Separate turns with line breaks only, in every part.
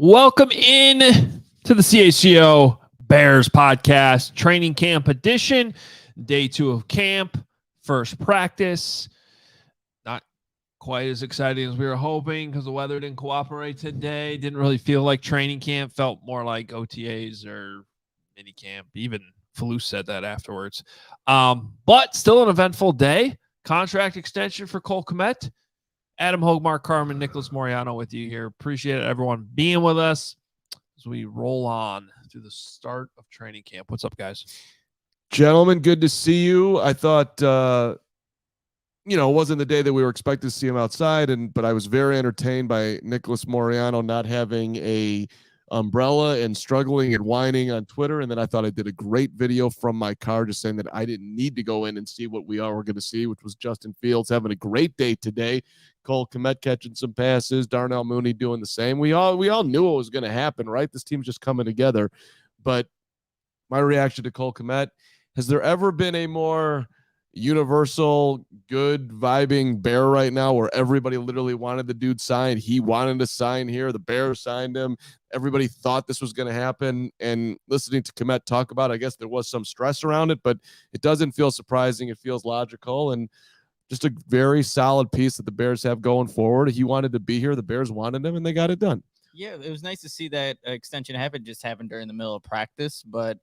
Welcome in to the CHGO Bears Podcast, training camp edition, day 2 of camp, first practice. Not quite as exciting as we were hoping because the weather didn't cooperate today. Didn't really feel like training camp. Felt more like OTAs or mini camp. Even Falou said that afterwards. But still an eventful day. Contract extension for Kmet. Adam Hoge, Mark Carman, Nicholas Moreano with you here. Appreciate everyone being with us as we roll on through the start of training camp. What's up, guys?
Gentlemen, good to see you. I thought, it wasn't the day that we were expected to see him outside, but I was very entertained by Nicholas Moreano not having a umbrella and struggling and whining on Twitter. And then I thought I did a great video from my car just saying that I didn't need to go in and see what we all were going to see, which was Justin Fields having a great day today. Kmet catching some passes, Darnell Mooney doing the same. We all knew what was going to happen, right? This team's just coming together. But my reaction to Kmet, has there ever been a more universal, good vibing Bear right now where everybody literally wanted the dude signed? He wanted to sign here. The Bears signed him. Everybody thought this was going to happen. And listening to Kmet talk about it, I guess there was some stress around it, but it doesn't feel surprising. It feels logical and just a very solid piece that the Bears have going forward. He wanted to be here. The Bears wanted him, and they got it done.
Yeah, it was nice to see that extension happen. Just happened during the middle of practice, but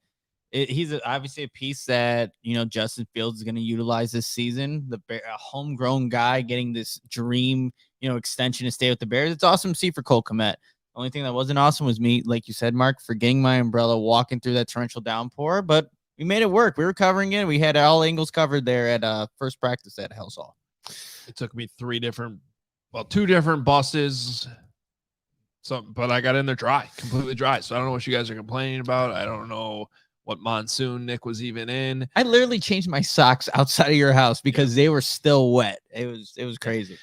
he's obviously a piece that, Justin Fields is going to utilize this season. A homegrown guy getting this dream, extension to stay with the Bears. It's awesome to see for Kmet. The only thing that wasn't awesome was me, like you said, Mark, forgetting my umbrella, walking through that torrential downpour, but we made it work. We were covering it. We had all angles covered there at first practice at Hellsall.
It took me two different buses. But I got in there completely dry. So I don't know what you guys are complaining about. I don't know what monsoon Nick was even in.
I literally changed my socks outside of your house because they were still wet. It was crazy.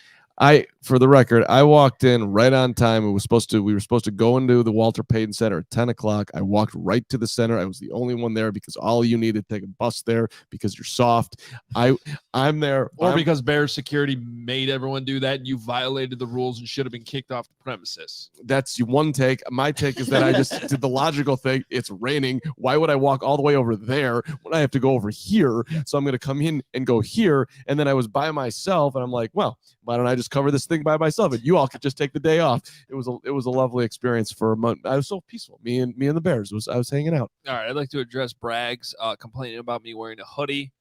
For the record, I walked in right on time. We were supposed to go into the Walter Payton Center at 10 o'clock. I walked right to the center. I was the only one there because all you needed to take a bus there because you're soft. I'm there.
Because Bears security made everyone do that. You violated the rules and should have been kicked off the premises.
That's one take. My take is that I just did the logical thing. It's raining. Why would I walk all the way over there when I have to go over here? So I'm going to come in and go here. And then I was by myself and I'm like, well, why don't I just cover this thing by myself and you all could just take the day off? It was a lovely experience for a month. I was so peaceful. Me and the Bears I was hanging out.
All right, I'd like to address Bragg's complaining about me wearing a hoodie,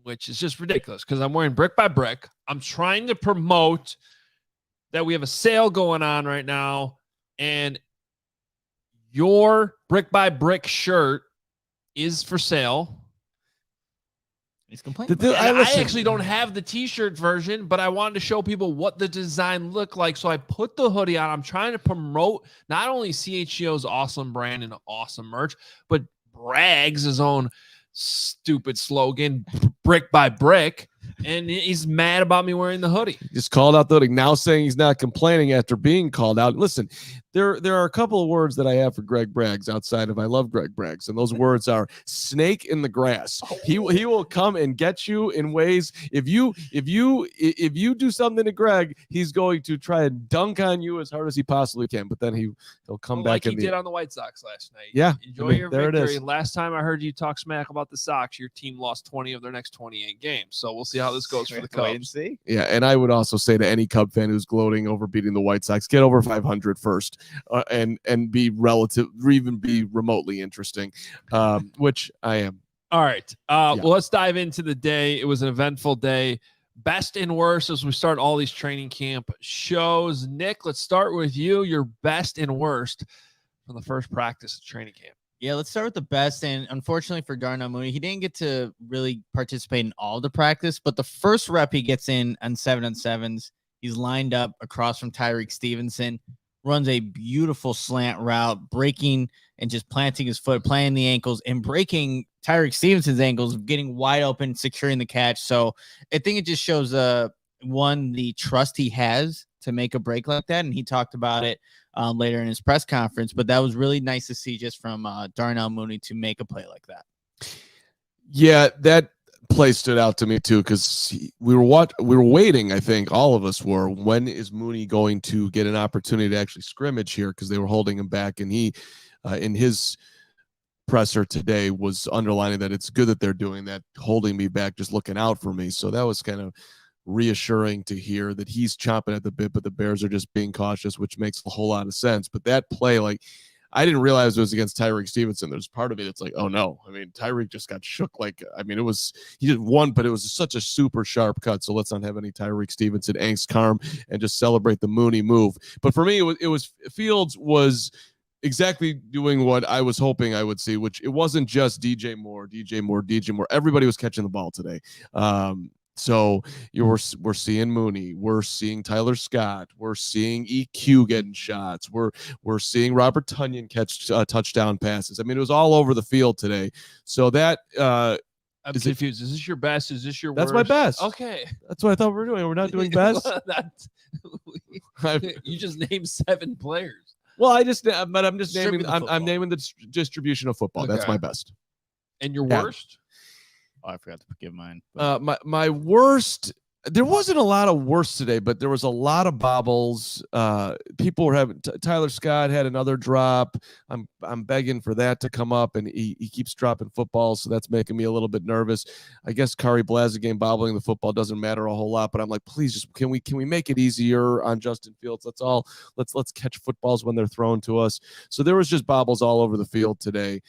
which is just ridiculous because I'm wearing brick by brick. I'm trying to promote that we have a sale going on right now, and your brick by brick shirt is for sale.
He's complaining.
I actually don't have the t-shirt version, but I wanted to show people what the design looked like. So I put the hoodie on. I'm trying to promote not only CHGO's awesome brand and awesome merch, but Bragg's his own stupid slogan, brick by brick. And he's mad about me wearing the hoodie.
Just called out the hoodie. Now saying he's not complaining after being called out. Listen, there are a couple of words that I have for Greg Braggs outside of I love Greg Braggs, and those words are snake in the grass. He will come and get you in ways. If you do something to Greg, he's going to try and dunk on you as hard as he possibly can. But then he'll come back.
Like he did on the White Sox last night.
Yeah,
enjoy your victory. Last time I heard you talk smack about the Sox, your team lost 20 of their next 28 games. So we'll see how this goes for the Cubs.
Wait and see.
Yeah, and I would also say to any Cub fan who's gloating over beating the White Sox, get over 500 first. And be relative, or even be remotely interesting, which I am.
All right. Well, let's dive into the day. It was an eventful day. Best and worst as we start all these training camp shows. Nick, let's start with you. Your best and worst from the first practice of training camp.
Yeah, let's start with the best. And unfortunately for Darnell Mooney, he didn't get to really participate in all the practice, but the first rep he gets in on 7-on-7s, he's lined up across from Tyreek Stevenson. Runs a beautiful slant route, breaking and just planting his foot, playing the ankles, and breaking Tyreek Stevenson's ankles, getting wide open, securing the catch. So I think it just shows, the trust he has to make a break like that. And he talked about it later in his press conference. But that was really nice to see just from Darnell Mooney to make a play like that.
Yeah, that play stood out to me too, because we were waiting. I think all of us were. When is Mooney going to get an opportunity to actually scrimmage here? Because they were holding him back, and he, in his presser today, was underlining that it's good that they're doing that, holding me back, just looking out for me. So that was kind of reassuring to hear that he's chomping at the bit, but the Bears are just being cautious, which makes a whole lot of sense. But that play, like, I didn't realize it was against Tyreek Stevenson. There's part of it that's like, oh no. I mean, Tyreek just got shook. Like, I mean, he just won, but it was such a super sharp cut. So let's not have any Tyreek Stevenson angst, Carm, and just celebrate the Mooney move. But for me, it was Fields was exactly doing what I was hoping I would see, which it wasn't just DJ Moore. Everybody was catching the ball today. So we're seeing Mooney, we're seeing Tyler Scott, we're seeing EQ getting shots, we're seeing Robert Tonyan catch touchdown passes. I mean, it was all over the field today. So that
I'm confused. Is this your best? Is this your
that's
worst?
my best.
Okay.
That's what I thought we were doing. We're not doing best.
You just named 7 players.
Well, I'm just naming. I'm naming the distribution of football.
Okay.
That's my best.
And your worst?
Oh, I forgot to give mine.
My worst. There wasn't a lot of worst today, but there was a lot of bobbles. People were having. Tyler Scott had another drop. I'm begging for that to come up, and he keeps dropping footballs, so that's making me a little bit nervous. I guess Kari Blazagame bobbling the football doesn't matter a whole lot, but I'm like, please, just can we make it easier on Justin Fields? Let's catch footballs when they're thrown to us. So there was just bobbles all over the field today,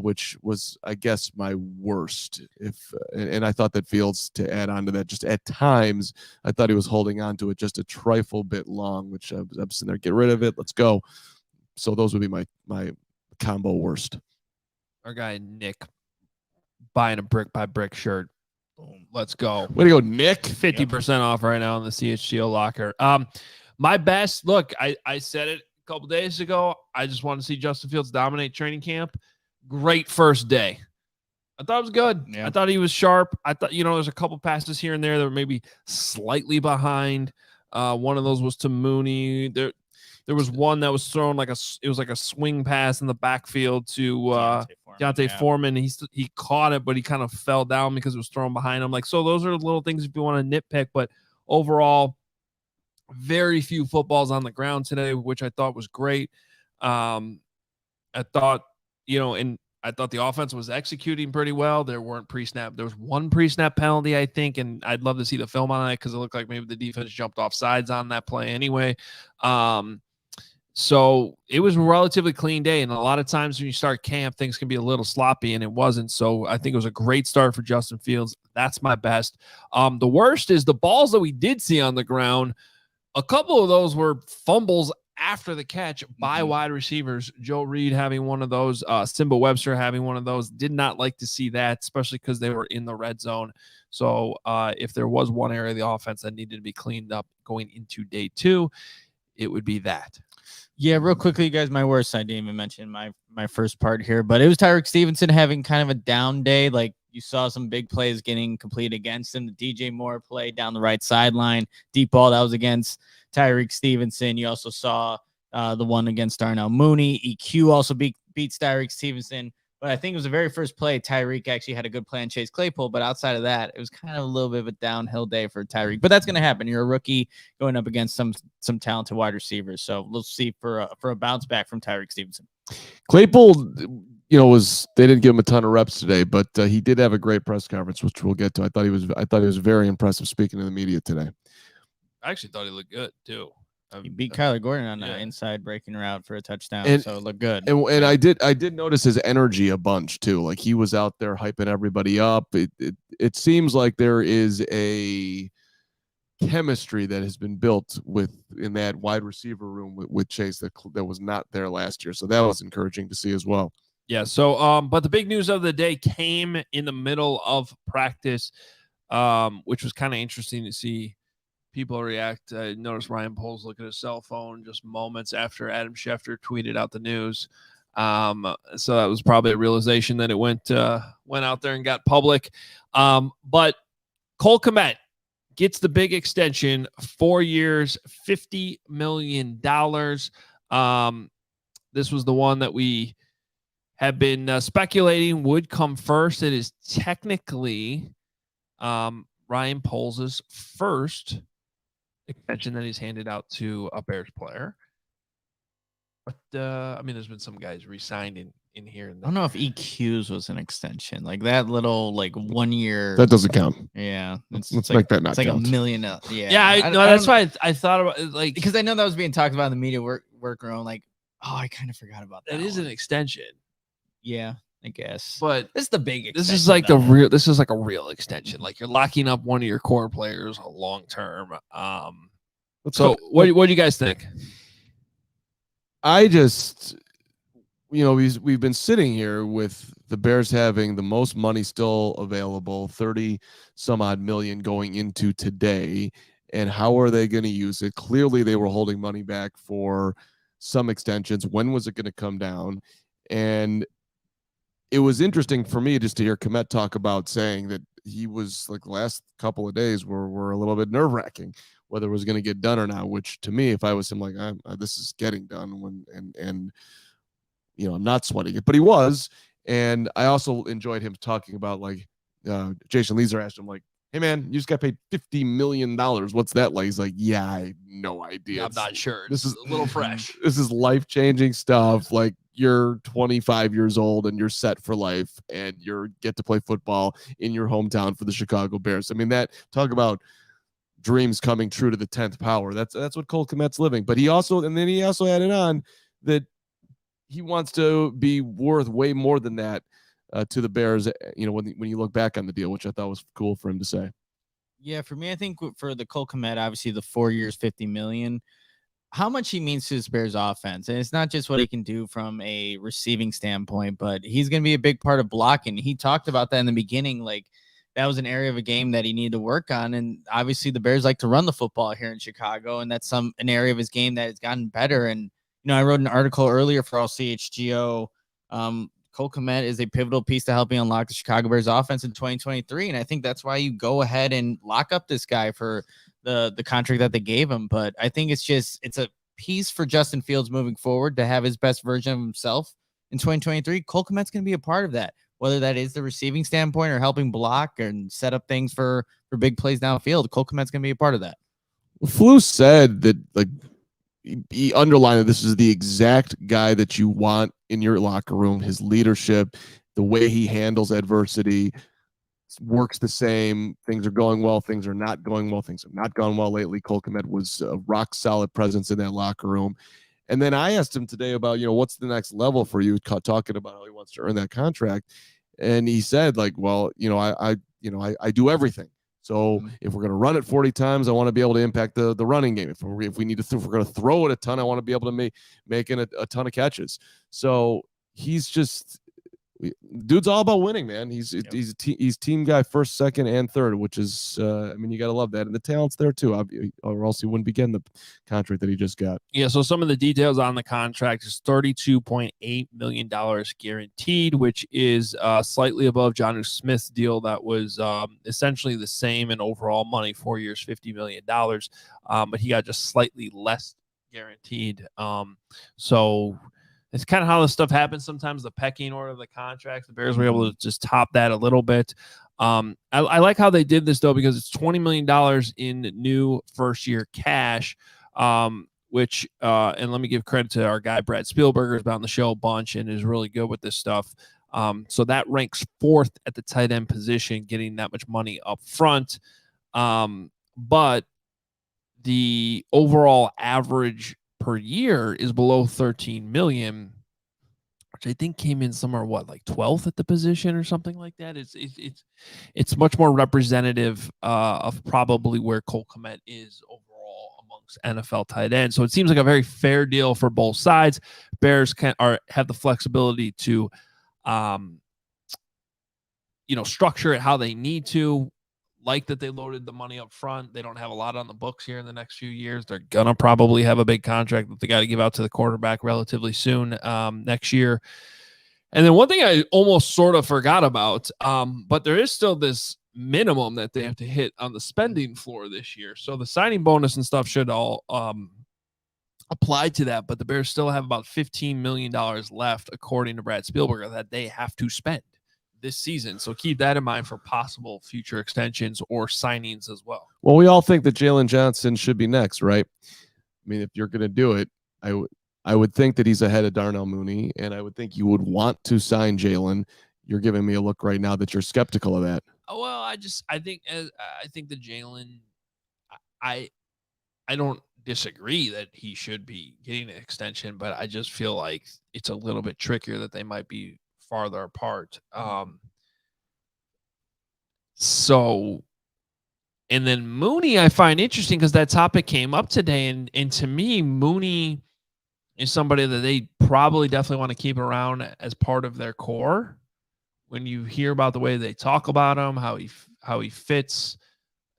which was, I guess, my worst. And I thought that Fields, to add on to that, just at times I thought he was holding on to it just a trifle bit long, which I'm sitting there, get rid of it, let's go. So those would be my combo worst.
Our guy Nick buying a brick by brick shirt. Boom, let's go.
Way to go, Nick.
50% off right now in the CHGO locker. My best, look, I said it a couple days ago. I just want to see Justin Fields dominate training camp. Great first day. I thought it was good. Yeah. I thought he was sharp. I thought, there's a couple passes here and there that were maybe slightly behind. One of those was to Mooney. There was one that was thrown like a swing pass in the backfield to D'Onta Foreman. He caught it, but he kind of fell down because it was thrown behind him. Like, so those are little things if you want to nitpick, but overall, very few footballs on the ground today, which I thought was great. I thought, I thought the offense was executing pretty well. There weren't pre-snap. There was one pre-snap penalty, I think, and I'd love to see the film on that because it looked like maybe the defense jumped off sides on that play anyway. So it was a relatively clean day, and a lot of times when you start camp, things can be a little sloppy, and it wasn't. So I think it was a great start for Justin Fields. That's my best. The worst is the balls that we did see on the ground. A couple of those were fumbles after the catch by wide receivers. Joe Reed having one of those, Simba Webster having one of those. Did not like to see that, especially because they were in the red zone. So if there was one area of the offense that needed to be cleaned up going into day 2, it would be that.
Yeah, real quickly, you guys, my worst, I didn't even mention my first part here, but it was Tyreek Stevenson having kind of a down day. Like, you saw some big plays getting complete against him. The DJ Moore play down the right sideline, deep ball, that was against Tyreek Stevenson. You also saw the one against Darnell Mooney. EQ also beats Tyreek Stevenson. But I think it was the very first play, Tyreek actually had a good play on Chase Claypool. But outside of that, it was kind of a little bit of a downhill day for Tyreek. But that's going to happen. You're a rookie going up against some talented wide receivers. So we'll see for a bounce back from Tyreek Stevenson.
Claypool, they didn't give him a ton of reps today, but he did have a great press conference, which we'll get to. I thought he was very impressive speaking to the media today.
I actually thought he looked good too.
He beat Kyler Gordon on an inside breaking route for a touchdown, so it looked good.
And I did notice his energy a bunch too. Like, he was out there hyping everybody up. It seems like there is a chemistry that has been built in that wide receiver room with Chase that was not there last year. So that was encouraging to see as well.
Yeah. So, but the big news of the day came in the middle of practice, which was kind of interesting to see people react. I noticed Ryan Poles look at his cell phone just moments after Adam Schefter tweeted out the news. So that was probably a realization that it went out there and got public. But Cole Kmet gets the big extension, 4 years, $50 million. This was the one that we have been speculating would come first. It is technically Ryan Poles' first extension that he's handed out to a Bears player. But I mean, there's been some guys re-signed in here. And
I don't know if EQ's was an extension, like that little 1 year.
That doesn't count.
Yeah,
let's make that not
it's like
count.
$1 million.
Yeah, that's why I thought about it, like,
because I know that was being talked about in the media workroom. Like, oh, I kind of forgot about that.
That is an extension.
Yeah, I guess.
But
this is the big.
This is like This is like a real extension. Like, you're locking up one of your core players long term. So what do you guys think?
I just, we've been sitting here with the Bears having the most money still available, 30 some odd million going into today. And how are they going to use it? Clearly, they were holding money back for some extensions. When was it going to come down? And it was interesting for me just to hear Kmet talk about saying that he was like the last couple of days were a little bit nerve wracking, whether it was going to get done or not, which to me, if I was him, like, this is getting done and I'm not sweating it, but he was. And I also enjoyed him talking about, like, Jason Leeser asked him, like, hey man, you just got paid $50 million. What's that like? He's like, yeah, I have no idea.
I'm not sure.
This is
a little fresh.
This is life-changing stuff. Like, you're 25 years old and you're set for life and you get to play football in your hometown for the Chicago Bears. I mean, talk about dreams coming true to the 10th power. That's what Cole Kmet's living. But he also added on that he wants to be worth way more than that to the Bears, when you look back on the deal, which I thought was cool for him to say.
Yeah, for me, I think for the Cole Kmet, obviously the 4 years, $50 million, how much he means to his Bears offense. And it's not just what he can do from a receiving standpoint, but he's going to be a big part of blocking. He talked about that in the beginning, like that was an area of a game that he needed to work on. And obviously the Bears like to run the football here in Chicago, and that's an area of his game that has gotten better. And, I wrote an article earlier for CHGO. Cole Kmet is a pivotal piece to helping unlock the Chicago Bears offense in 2023. And I think that's why you go ahead and lock up this guy for the contract that they gave him. But I think it's a piece for Justin Fields moving forward to have his best version of himself in 2023. Cole Kmet's going to be a part of that, whether that is the receiving standpoint or helping block and set up things for big plays downfield. Cole Kmet's going to be a part of that.
Flu said that, like, he underlined that this is the exact guy that you want in your locker room. His leadership, the way he handles adversity, works the same. Things are going well. Things are not going well. Things have not gone well lately. Cole Kmet was a rock solid presence in that locker room. And then I asked him today about, what's the next level for you, talking about how he wants to earn that contract. And he said, like, well, I do everything. So if we're going to run it 40 times, I want to be able to impact the running game. If we're going to throw it a ton, I want to be able to make a ton of catches. So he's just, dude's all about winning, man. He's team guy, first, second, and third, which is, you got to love that. And the talent's there too, or else he wouldn't be getting the contract that he just got.
Yeah. So some of the details on the contract is $32.8 million guaranteed, which is slightly above Jonnu Smith's deal that was essentially the same in overall money, 4 years, $50 million. But he got just slightly less guaranteed. So it's kind of how this stuff happens. Sometimes the pecking order of the contracts, the Bears were able to just top that a little bit. I like how they did this, though, because it's $20 million in new first-year cash, which and let me give credit to our guy, Brad Spielberger, who's been on the show a bunch and is really good with this stuff. So that ranks fourth at the tight end position, getting that much money up front. But the overall average per year is below 13 million, which I think came in somewhere like 12th at the position or something like that. It's much more representative of probably where Cole Kmet is overall amongst NFL tight ends. So it seems like a very fair deal for both sides. Bears have the flexibility to structure it how they need to. Like that they loaded the money up front. They don't have a lot on the books here in the next few years. They're going to probably have a big contract that they got to give out to the quarterback relatively soon next year. And then one thing I almost sort of forgot about, but there is still this minimum that they have to hit on the spending floor this year. So the signing bonus and stuff should all apply to that, but the Bears still have about $15 million left, according to Brad Spielberger, that they have to spend this season. So keep that in mind for possible future extensions or signings as well.
Well, we all think that Jalen Johnson should be next, right? I mean, if you're going to do it, I would think that he's ahead of Darnell Mooney, and I would think you would want to sign Jalen. You're giving me a look right now that you're skeptical of that.
Well, I think the Jalen, I don't disagree that he should be getting an extension, but I just feel like it's a little bit trickier that they might be farther apart. So, and then Mooney, I find interesting because that topic came up today, and to me, Mooney is somebody that they probably definitely want to keep around as part of their core. When you hear about the way they talk about him, how he fits,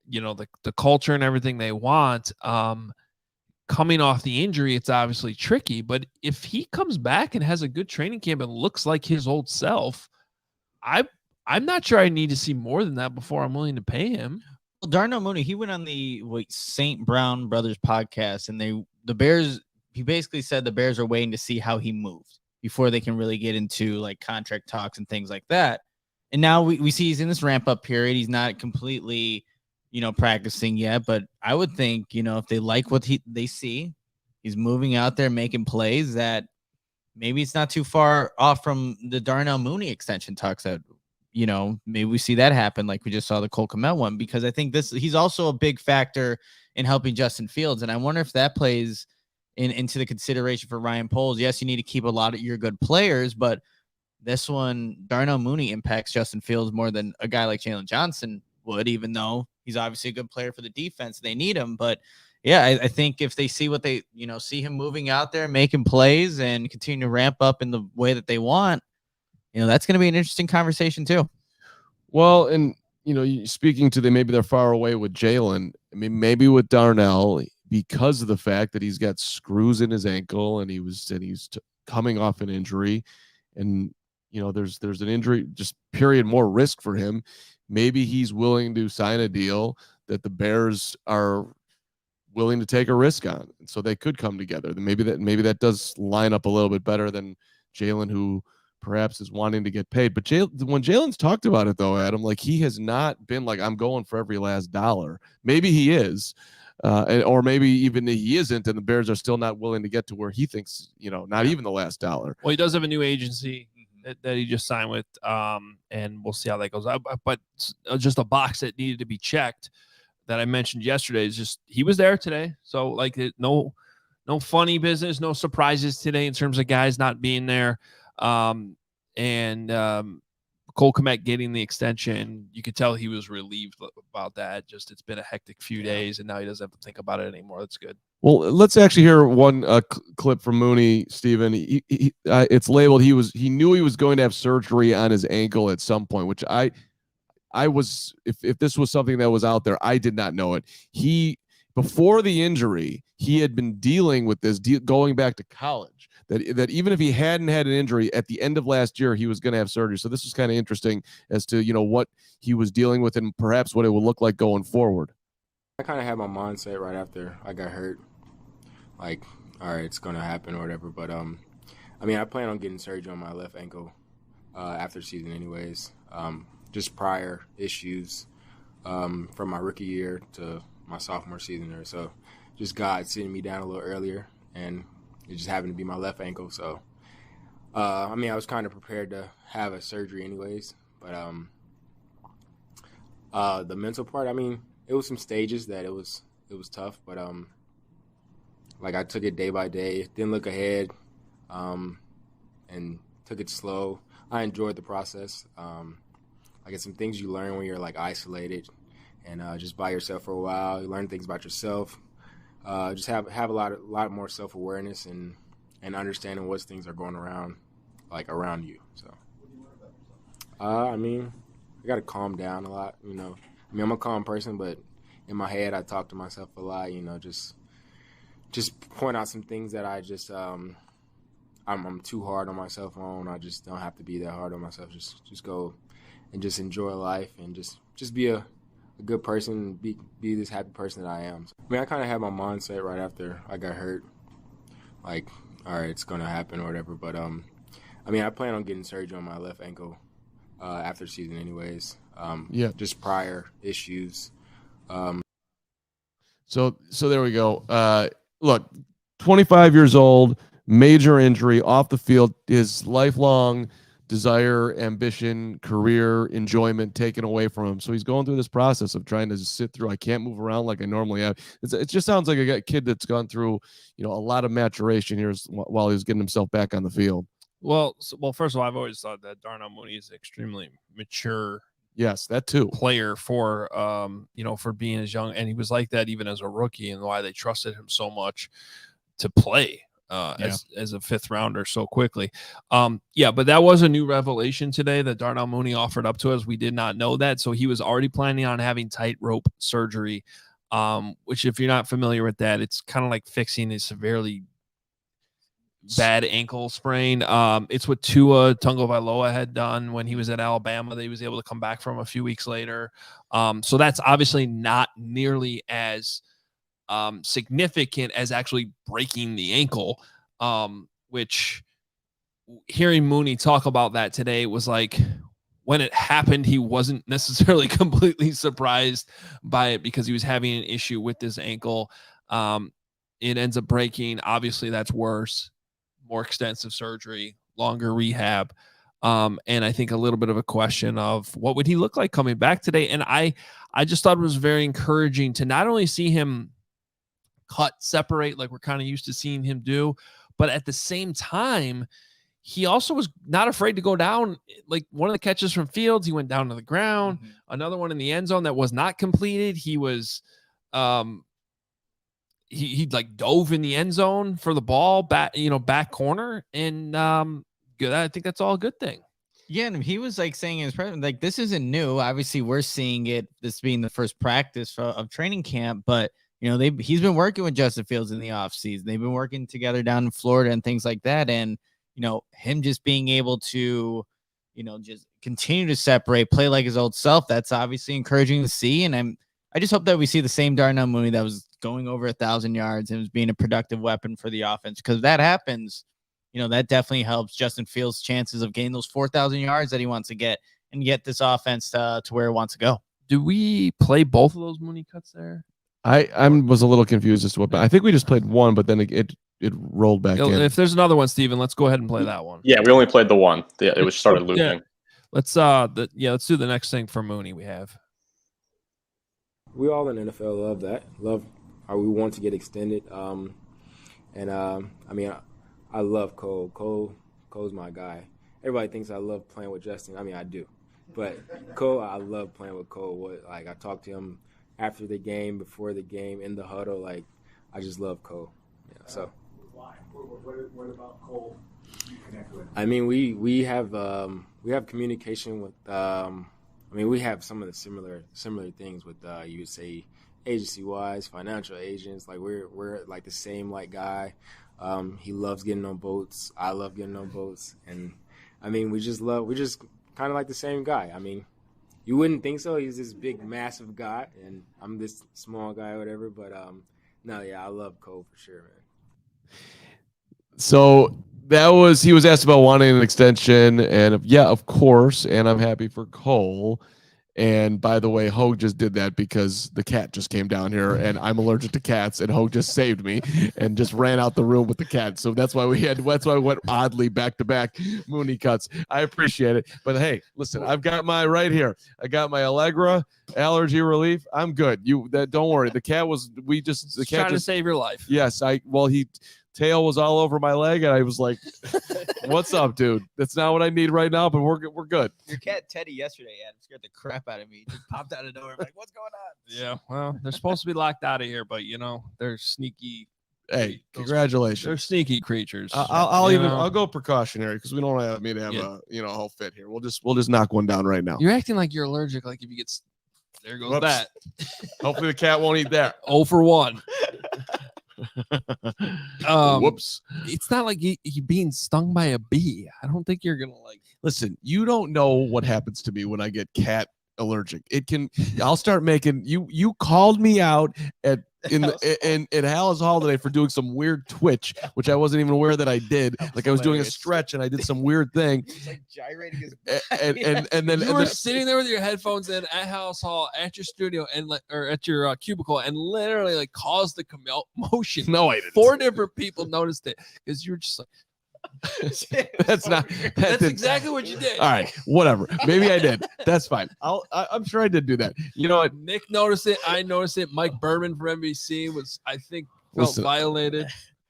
the culture and everything they want. Coming off the injury, it's obviously tricky, but if he comes back and has a good training camp and looks like his old self, I'm not sure I need to see more than that before I'm willing to pay him.
Well, Darnell Mooney, he went on the St. Brown Brothers podcast, and the Bears, he basically said the Bears are waiting to see how he moved before they can really get into like contract talks and things like that. And now we see he's in this ramp up period. He's not completely, practicing yet, but I would think, if they like what they see, he's moving out there, making plays, that maybe it's not too far off from the Darnell Mooney extension talks that, maybe we see that happen. Like we just saw the Cole Kmet one, because I think he's also a big factor in helping Justin Fields. And I wonder if that plays into the consideration for Ryan Poles. Yes, you need to keep a lot of your good players, but this one, Darnell Mooney impacts Justin Fields more than a guy like Jalen Johnson would, even though he's obviously a good player for the defense. They need him. But yeah, I think if they see what they, see him moving out there, making plays and continue to ramp up in the way that they want, that's going to be an interesting conversation too.
Well, and, speaking to maybe they're far away with Jalen. I mean, maybe with Darnell, because of the fact that he's got screws in his ankle and he's coming off an injury, and there's an injury, just period, more risk for him. Maybe he's willing to sign a deal that the Bears are willing to take a risk on, and so they could come together. Maybe that does line up a little bit better than Jalen, who perhaps is wanting to get paid. But when Jalen's talked about it, though, Adam, like, he has not been like, I'm going for every last dollar. Maybe he is. Or maybe even he isn't, and the Bears are still not willing to get to where he thinks, not even the last dollar.
Well, he does have a new agency that he just signed with, and we'll see how that goes. But just a box that needed to be checked that I mentioned yesterday is just he was there today. So, like, no funny business, no surprises today in terms of guys not being there. Cole Kmet getting the extension, you could tell he was relieved about that. Just it's been a hectic few days, and now he doesn't have to think about it anymore. That's good.
Well, let's actually hear one clip from Mooney, Steven. It's labeled he knew he was going to have surgery on his ankle at some point, which I was, if this was something that was out there, I did not know it. Before the injury, he had been dealing with this going back to college, that even if he hadn't had an injury at the end of last year, he was going to have surgery. So this was kind of interesting as to, what he was dealing with and perhaps what it would look like going forward.
I kind of had my mindset right after I got hurt, like, all right, it's going to happen or whatever. But, I plan on getting surgery on my left ankle after season anyways. Just prior issues from my rookie year to my sophomore season there. So just God sitting me down a little earlier, and it just happened to be my left ankle. So, I was kind of prepared to have a surgery anyways. But the mental part, it was some stages that it was tough. But, I took it day by day, didn't look ahead, and took it slow. I enjoyed the process. It's some things you learn when you're, isolated and just by yourself for a while. You learn things about yourself. Just have a lot more self-awareness and understanding what things are going around, around you. So, I got to calm down a lot, I'm a calm person, but in my head, I talk to myself a lot, just point out some things that I just, I'm too hard on myself on. I just don't have to be that hard on myself. Just go and just enjoy life and just be a good person, be this happy person that I am. I kind of had my mindset right after I got hurt, like, all right, it's going to happen or whatever. But, I plan on getting surgery on my left ankle after the season anyways. Just prior issues.
So there we go. Look, 25 years old, major injury, off the field, his lifelong desire, ambition, career, enjoyment taken away from him. So he's going through this process of trying to just sit through. I can't move around like I normally have. It just sounds like a kid that's gone through, a lot of maturation here while he was getting himself back on the field.
Well, first of all, I've always thought that Darnell Mooney is an extremely mature
Yes, that too.
player for for being as young, and he was like that even as a rookie, and why they trusted him so much to play as a fifth rounder so quickly. But that was a new revelation today that Darnell Mooney offered up to us. We did not know that. So he was already planning on having tightrope surgery, which if you're not familiar with that, it's kind of like fixing a severely bad ankle sprain. It's what Tua Tagovailoa had done when he was at Alabama that he was able to come back from a few weeks later. So that's obviously not nearly as significant as actually breaking the ankle, which hearing Mooney talk about that today was like, when it happened, he wasn't necessarily completely surprised by it because he was having an issue with this ankle. It ends up breaking. Obviously, that's worse, more extensive surgery, longer rehab. And I think a little bit of a question of what would he look like coming back today. And I just thought it was very encouraging to not only see him cut, separate, like we're kind of used to seeing him do, but at the same time, he also was not afraid to go down. Like one of the catches from Fields, he went down to the ground. Another one in the end zone that was not completed. He was, he like dove in the end zone for the ball back corner. And good. I think that's all a good thing.
Yeah, and he was like saying in his presence, like, this isn't new. Obviously, we're seeing it, this being the first practice of training camp, but he's been working with Justin Fields in the offseason. They've been working together down in Florida and things like that. And, him just being able to, just continue to separate, play like his old self, that's obviously encouraging to see. And I just hope that we see the same Darnell Mooney that was going over 1,000 yards and was being a productive weapon for the offense. Because if that happens, that definitely helps Justin Fields' chances of getting those 4,000 yards that he wants to get and get this offense to where it wants to go.
Do we play both of those Mooney cuts there?
I was a little confused as to what, but I think we just played one, but then it rolled back in.
If there's another one, Steven, let's go ahead and play that one.
Yeah, we only played the one. It was started looping.
Yeah. Let's do the next thing for Mooney we have.
We all in the NFL love that. Love how we want to get extended. I love Cole. Cole's my guy. Everybody thinks I love playing with Justin. I mean, I do. But Cole, I love playing with Cole. I talked to him after the game, before the game, in the huddle. Like, I just love Cole. Yeah, so.
Why? What about Cole you connect with?
I mean, we have communication with. We have some of the similar things with you would say agency wise, financial agents. Like we're like the same guy. He loves getting on boats. I love getting on boats, and we just kind of like the same guy. I mean, you wouldn't think so. He's this big, massive guy, and I'm this small guy or whatever. But I love Cole for sure, man.
So he was asked about wanting an extension, and of course, and I'm happy for Cole. And by the way, Hoge just did that because the cat just came down here, and I'm allergic to cats, and Hoge just saved me and just ran out the room with the cat. So that's why we went oddly back-to-back Mooney cuts. I appreciate it. But hey, listen, I've got my right here. I got my Allegra allergy relief. I'm good. Don't worry. The cat
Trying to save your life.
Yes, tail was all over my leg, and I was like, what's up, dude? That's not what I need right now, but we're good.
Your cat Teddy yesterday, Adam, scared the crap out of me. He just popped out of nowhere. Like, what's going on?
Yeah, well, they're supposed to be locked out of here, but they're sneaky.
Hey, congratulations.
They're sneaky creatures.
I'll go precautionary because we don't have me to have a whole fit here. We'll just knock one down right now.
You're acting like you're allergic. Like if you get, there goes
Whoops.
that.
Hopefully the cat won't eat that.
0 for 1.
Whoops.
It's not like you being stung by a bee. I don't think you're gonna
listen, you don't know what happens to me when I get cat allergic. It can. I'll start making you. You called me out at in Hallis Hall today for doing some weird twitch, which I wasn't even aware that I did. Like I was doing a stretch and I did some weird thing.
He's like gyrating his
and then
You were sitting there with your headphones in at House Hall at your studio and or at your cubicle and literally like caused the motion.
No, I didn't.
4 different people noticed it because you were just like.
That's not.
That's exactly what you did.
All right, whatever. Maybe I did. That's fine. I'm sure I did do that. You know what?
Nick noticed it. I noticed it. Mike Berman from NBC I think, felt violated.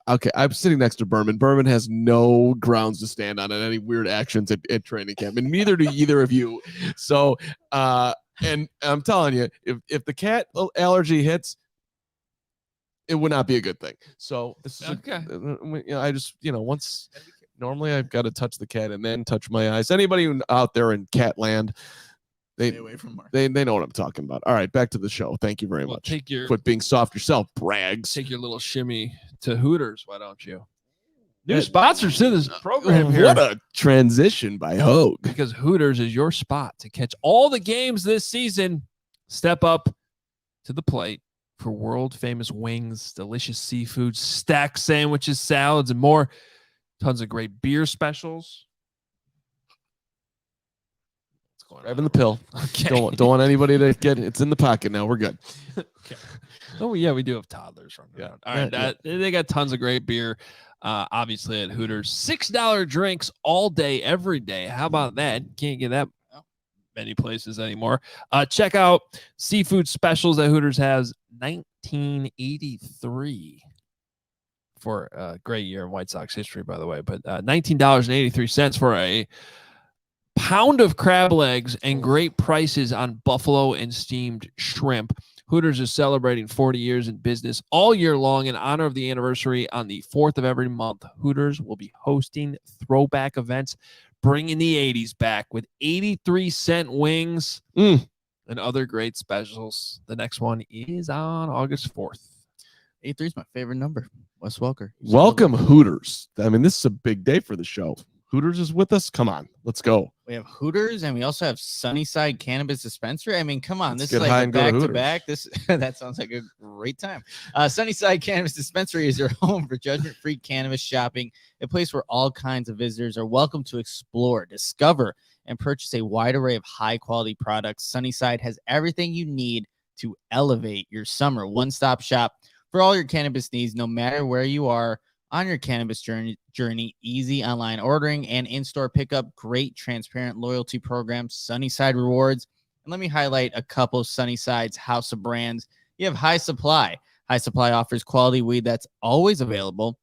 Okay, I'm sitting next to Berman. Berman has no grounds to stand on any weird actions at training camp, and neither do either of you. So, and I'm telling you, if the cat allergy hits, it would not be a good thing. So this is
okay.
I just once normally I've got to touch the cat and then touch my eyes. Anybody out there in cat land, they know what I'm talking about. All right, back to the show. Thank you very much. Quit being soft yourself, brags.
Take your little shimmy to Hooters. Why don't you? New sponsors to this program here.
What a transition by Hoge.
Because Hooters is your spot to catch all the games this season. Step up to the plate for world famous wings, delicious seafood, stack sandwiches, salads, and more. Tons of great beer specials. What's going on?
Grabbing the pill.
Okay.
Don't want anybody to get it's in the pocket now. We're good.
Okay. Oh yeah, we do have toddlers running around. All right, they got tons of great beer. Obviously at Hooters, $6 drinks all day, every day. How about that? Can't get that many places anymore. Check out seafood specials that Hooters has. 1983 for a great year in White Sox history, by the way. But $19.83 for a pound of crab legs and great prices on buffalo and steamed shrimp. Hooters is celebrating 40 years in business all year long in honor of the anniversary. On the 4th of every month, Hooters will be hosting throwback events, bringing the 80s back with 83-cent wings and other great specials. The next one is on August 4th.
83 is my favorite number. Wes Welker.
Welcome, Hooters. I mean, this is a big day for the show. Hooters is with us. Come on, let's go.
We have Hooters and we also have Sunnyside Cannabis Dispensary. I mean, come on,
Let's
this is like
back
to back. This that sounds like a great time. Sunnyside Cannabis Dispensary is your home for judgment-free cannabis shopping, a place where all kinds of visitors are welcome to explore, discover, and purchase a wide array of high-quality products. Sunnyside has everything you need to elevate your summer. One-stop shop for all your cannabis needs, no matter where you are on your cannabis journey. Easy online ordering and in-store pickup, great transparent loyalty programs, Sunnyside Rewards. And let me highlight a couple of Sunnyside's house of brands. You have High Supply. High Supply offers quality weed that's always available.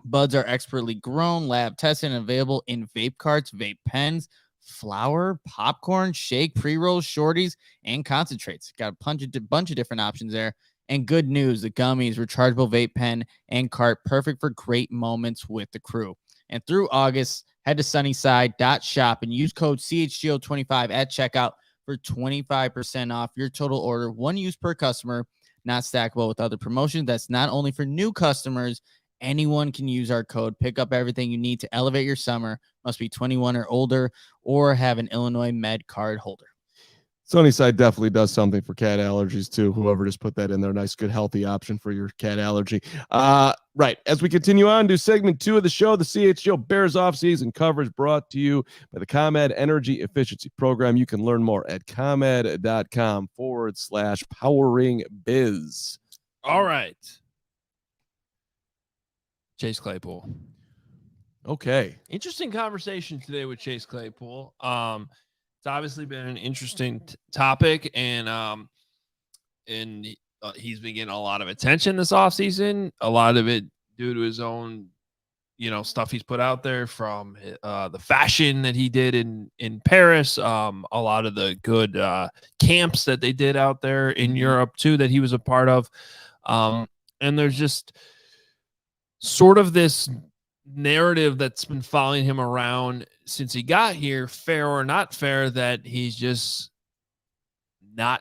Buds are expertly grown, lab tested, and available in vape carts, vape pens, flour, popcorn, shake, pre-rolls, shorties, and concentrates. Got a bunch of different options there. And good news, the gummies, rechargeable vape pen, and cart, perfect for great moments with the crew. And through August, head to sunnyside.shop and use code CHGO25 at checkout for 25% off your total order. One use per customer, not stackable with other promotions. That's not only for new customers. Anyone can use our code. Pick up everything you need to elevate your summer. Must be 21 or older or have an Illinois Med card holder.
Sunnyside definitely does something for cat allergies too. Whoever just put that in there, nice, good, healthy option for your cat allergy. Right. As we continue on to segment 2 of the show, the CHGO Bears offseason coverage brought to you by the Kmet Energy Efficiency Program. You can learn more at kmet.com/powering-biz.
All right. Chase Claypool.
Okay.
Interesting conversation today with Chase Claypool. It's obviously been an interesting topic, and he's been getting a lot of attention this offseason. A lot of it due to his own, stuff he's put out there, from the fashion that he did in Paris, a lot of the good camps that they did out there in Europe too that he was a part of. And there's just sort of this narrative that's been following him around since he got here, fair or not fair, that he's just not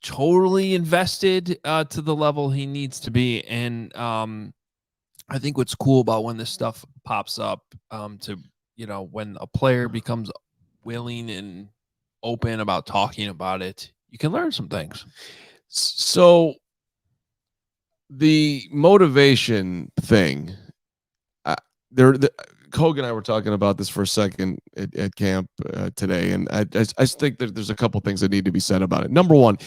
totally invested to the level he needs to be. And I think what's cool about when this stuff pops up, when a player becomes willing and open about talking about it, you can learn some things.
So the motivation thing, Hoge and I were talking about this for a second at camp today, and I just think that there's a couple things that need to be said about it. Number one,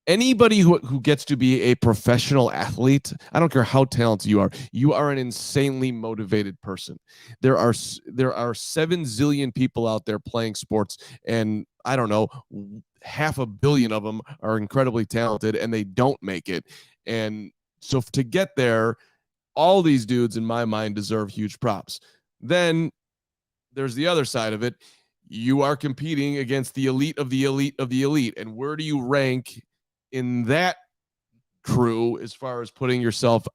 anybody who gets to be a professional athlete, I don't care how talented you are an insanely motivated person. There are 7 zillion people out there playing sports, and I don't know, 500 million of them are incredibly talented, and they don't make it. And so to get there, all these dudes, in my mind, deserve huge props. Then there's the other side of it. You are competing against the elite of the elite of the elite. And where do you rank in that crew as far as putting yourself,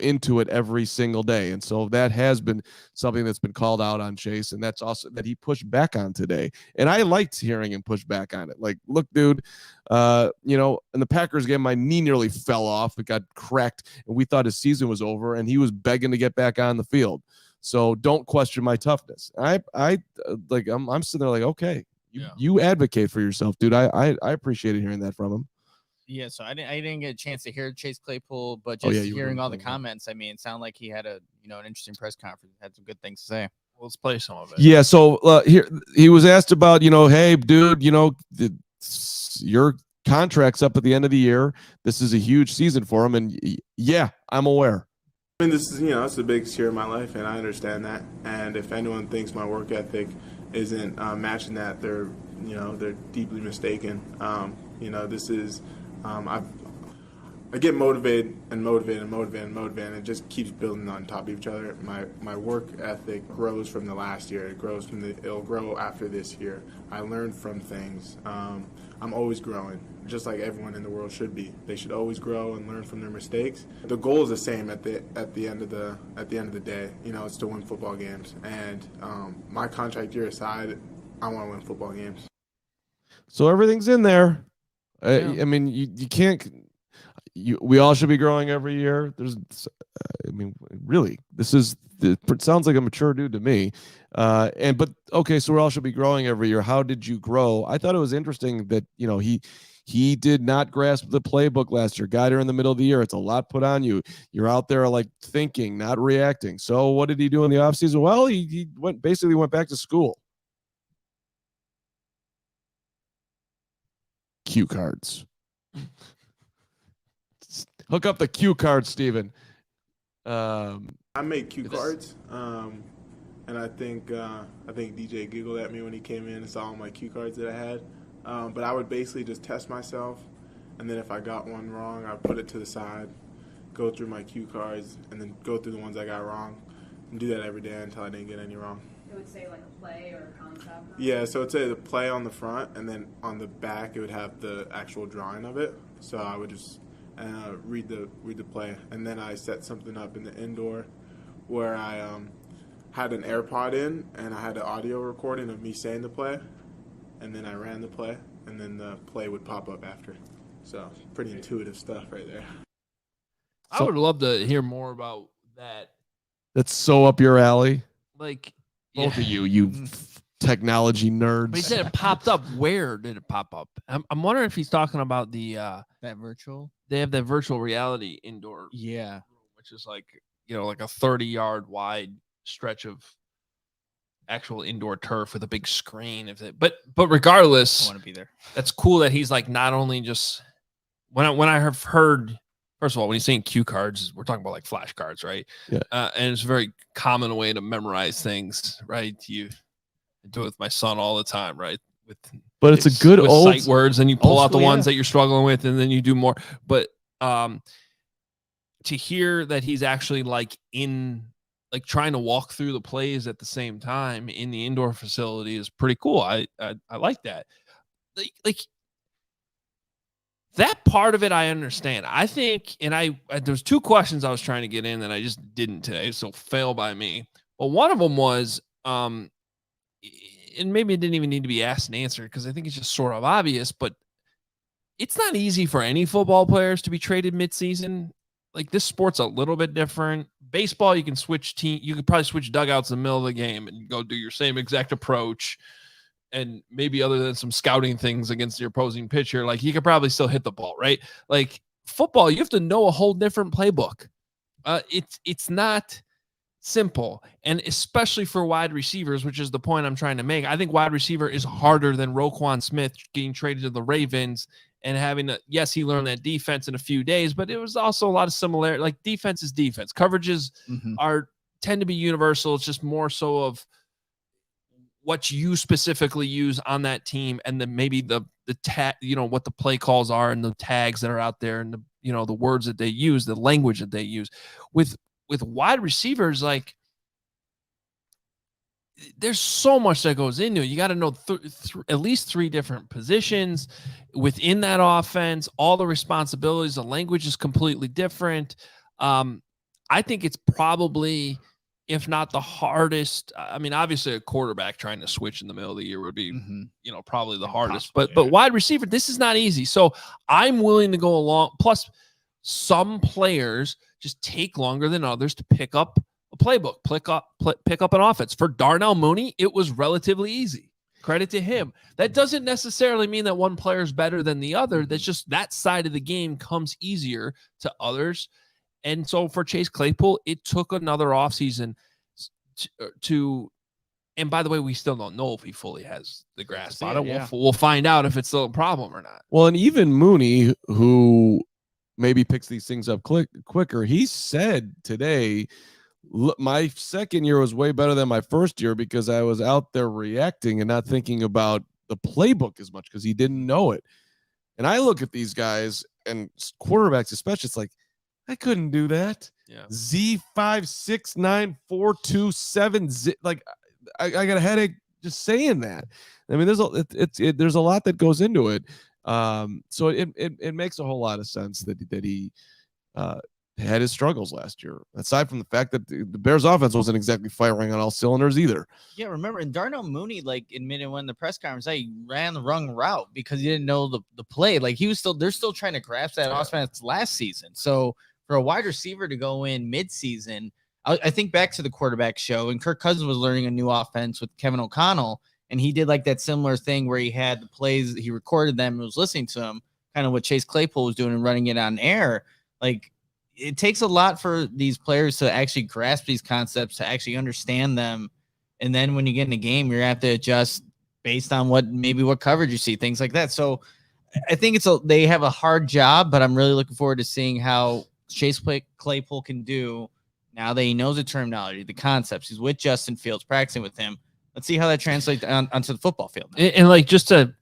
into it every single day? And so that has been something that's been called out on Chase, and that's also that he pushed back on today. And I liked hearing him push back on it. Like, look, dude, in the Packers game, my knee nearly fell off. It got cracked, and we thought his season was over, and he was begging to get back on the field. So don't question my toughness. I'm sitting there like, okay, you advocate for yourself, dude. I appreciated hearing that from him.
Yeah, so I didn't get a chance to hear Chase Claypool, but just hearing all the
right.
comments, I mean, it sounded like he had an interesting press conference, had some good things to say.
Well, let's play some of it.
Yeah, so here he was asked about, hey, dude, your contract's up at the end of the year. This is a huge season for him, and yeah, I'm aware.
I mean, this is, it's the biggest year of my life, and I understand that. And if anyone thinks my work ethic isn't matching that, they're deeply mistaken. This is, I get motivated and it just keeps building on top of each other. My work ethic grows from the last year. It'll grow after this year. I learn from things. I'm always growing, just like everyone in the world should be. They should always grow and learn from their mistakes. The goal is the same at the end of the day. It's to win football games. And my contract year aside, I want to win football games.
So everything's in there. I mean, you can't. We all should be growing every year. Really, it sounds like a mature dude to me. But okay, so we all should be growing every year. How did you grow? I thought it was interesting that he did not grasp the playbook last year. Got here in the middle of the year. It's a lot put on you. You're out there like thinking, not reacting. So what did he do in the offseason? Well, he went back to school. Cue cards. Hook up the cue cards, Steven.
I make cue cards, and I think DJ giggled at me when he came in and saw all my cue cards that I had. But I would basically just test myself, and then if I got one wrong, I'd put it to the side, go through my cue cards, and then go through the ones I got wrong, and do that every day until I didn't get any wrong.
It would say like a play or a concept?
Yeah, so it'd say the play on the front, and then on the back it would have the actual drawing of it. So I would just read the play, and then I set something up in the indoor where I had an AirPod in, and I had an audio recording of me saying the play, and then I ran the play, and then the play would pop up after. So pretty intuitive stuff right there.
I would love to hear more about that.
That's so up your alley.
Like,
both of you technology nerds.
But he said it popped up. Where did it pop up? I'm wondering if he's talking about
that virtual.
They have that virtual reality indoor.
Yeah,
which is like like a 30-yard wide stretch of actual indoor turf with a big screen. But regardless,
I want to be there.
That's cool that he's like not only just when I have heard. First of all, when he's saying cue cards, we're talking about like flashcards, right?
Yeah.
And it's a very common way to memorize things, right? I do it with my son all the time, right?
But it's a good old
sight words, and you pull out the ones that you're struggling with, and then you do more. But to hear that he's actually trying to walk through the plays at the same time in the indoor facility is pretty cool. I like that. Like that part of it, I understand. I think, and there's 2 questions I was trying to get in that I just didn't today, so fail by me. But one of them was, and maybe it didn't even need to be asked and answered because I think it's just sort of obvious, but it's not easy for any football players to be traded midseason. Like, this sport's a little bit different. Baseball, you can switch team. You could probably switch dugouts in the middle of the game and go do your same exact approach. and maybe other than some scouting things against your opposing pitcher, like he could probably still hit the ball, right? Like football, you have to know a whole different playbook. It's not simple, and especially for wide receivers, which is the point I'm trying to make. I think wide receiver is harder than Roquan Smith getting traded to the Ravens and having to, yes, he learned that defense in a few days, but it was also a lot of similarity. Like defense is defense. Coverages tend to be universal. It's just more so of what you specifically use on that team, and then maybe the tag, what the play calls are and the tags that are out there, and the words that they use, the language that they use. With wide receivers, like there's so much that goes into it. You got to know at least 3 different positions within that offense, all the responsibilities. The language is completely different. I think it's probably, if not the hardest, I mean, obviously a quarterback trying to switch in the middle of the year would be, probably the hardest, but wide receiver, this is not easy. So I'm willing to go along. Plus some players just take longer than others to pick up a playbook, pick up an offense. For Darnell Mooney, it was relatively easy. Credit to him. That doesn't necessarily mean that one player is better than the other. That's just that side of the game comes easier to others. And so for Chase Claypool, it took another offseason to, and by the way, we still don't know if he fully has the grasp on it. We'll find out if it's still a problem or not.
Well, and even Mooney, who maybe picks these things up quicker, he said today, look, my second year was way better than my first year because I was out there reacting and not thinking about the playbook as much because he didn't know it. And I look at these guys and quarterbacks, especially, it's like, I couldn't do that.
Yeah.
Z56942 like I got a headache just saying that. I mean, there's a lot that goes into it. So it makes a whole lot of sense that he had his struggles last year, aside from the fact that the Bears offense wasn't exactly firing on all cylinders either.
Yeah, remember, and Darnell Mooney admitted when the press conference he ran the wrong route because he didn't know the play. Like they're still trying to grasp that offense last season. So for a wide receiver to go in mid-season, I think back to the quarterback show, and Kirk Cousins was learning a new offense with Kevin O'Connell, and he did that similar thing where he had the plays, he recorded them and was listening to them, kind of what Chase Claypool was doing and running it on air. Like, it takes a lot for these players to actually grasp these concepts, to actually understand them. And then when you get in a game, you're going to have to adjust based on what coverage you see, things like that. So I think they have a hard job, but I'm really looking forward to seeing how Chase Claypool can do now that he knows the terminology, the concepts. He's with Justin Fields, practicing with him. Let's see how that translates onto the football field.
And just to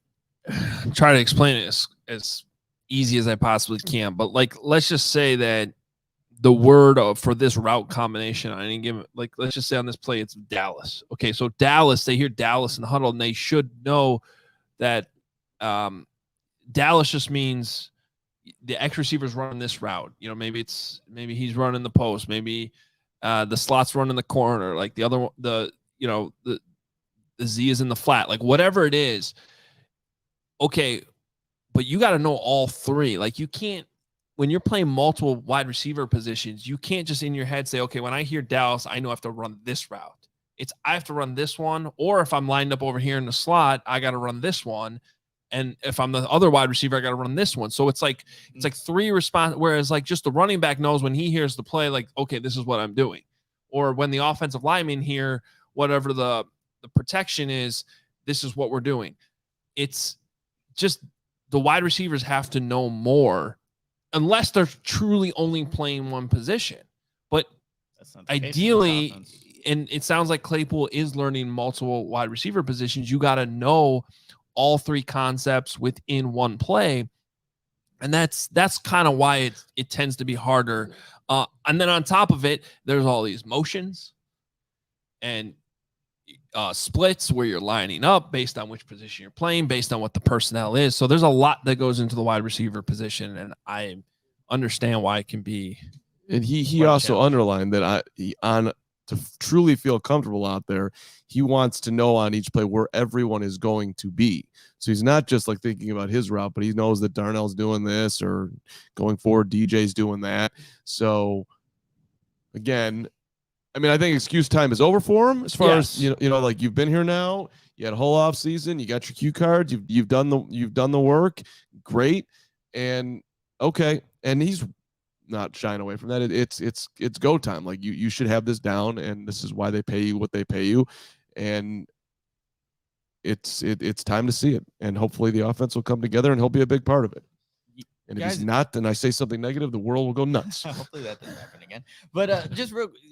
try to explain it as easy as I possibly can, but let's just say that the word for this route combination on any given, let's just say on this play, it's Dallas. Okay, so Dallas, they hear Dallas in the huddle, and they should know that Dallas just means the X receiver's running this route. Maybe he's running the post, maybe the slot's running the corner, like the other, the Z is in the flat, like whatever it is. Okay, but you got to know all 3. Like you can't, when you're playing multiple wide receiver positions, you can't just in your head say, okay, when I hear Dallas, I know I have to run this route. I have to run this one, or if I'm lined up over here in the slot, I got to run this one. And if I'm the other wide receiver, I got to run this one. So it's like 3 response. Whereas just the running back knows when he hears the play, okay, this is what I'm doing. Or when the offensive lineman hear whatever the protection is, this is what we're doing. It's just the wide receivers have to know more, unless they're truly only playing one position. But ideally, and it sounds like Claypool is learning multiple wide receiver positions, you got to know all 3 concepts within one play. And that's kind of why it tends to be harder. And then on top of it, there's all these motions and splits where you're lining up based on which position you're playing, based on what the personnel is. So there's a lot that goes into the wide receiver position, and I understand why it can be.
And he also underlined that to truly feel comfortable out there, he wants to know on each play where everyone is going to be. So he's not just thinking about his route, but he knows that Darnell's doing this, or going forward, DJ's doing that. So again, I mean, I think excuse time is over for him as far as, you've been here now. You had a whole off season. You got your cue cards. You've done the work. Great. And okay. And he's not shying away from that. It's go time. Like you should have this down, and this is why they pay you what they pay you. And it's time to see it. And hopefully the offense will come together, and he'll be a big part of it. And if he's not, and I say something negative, the world will go nuts.
Hopefully that doesn't happen again. But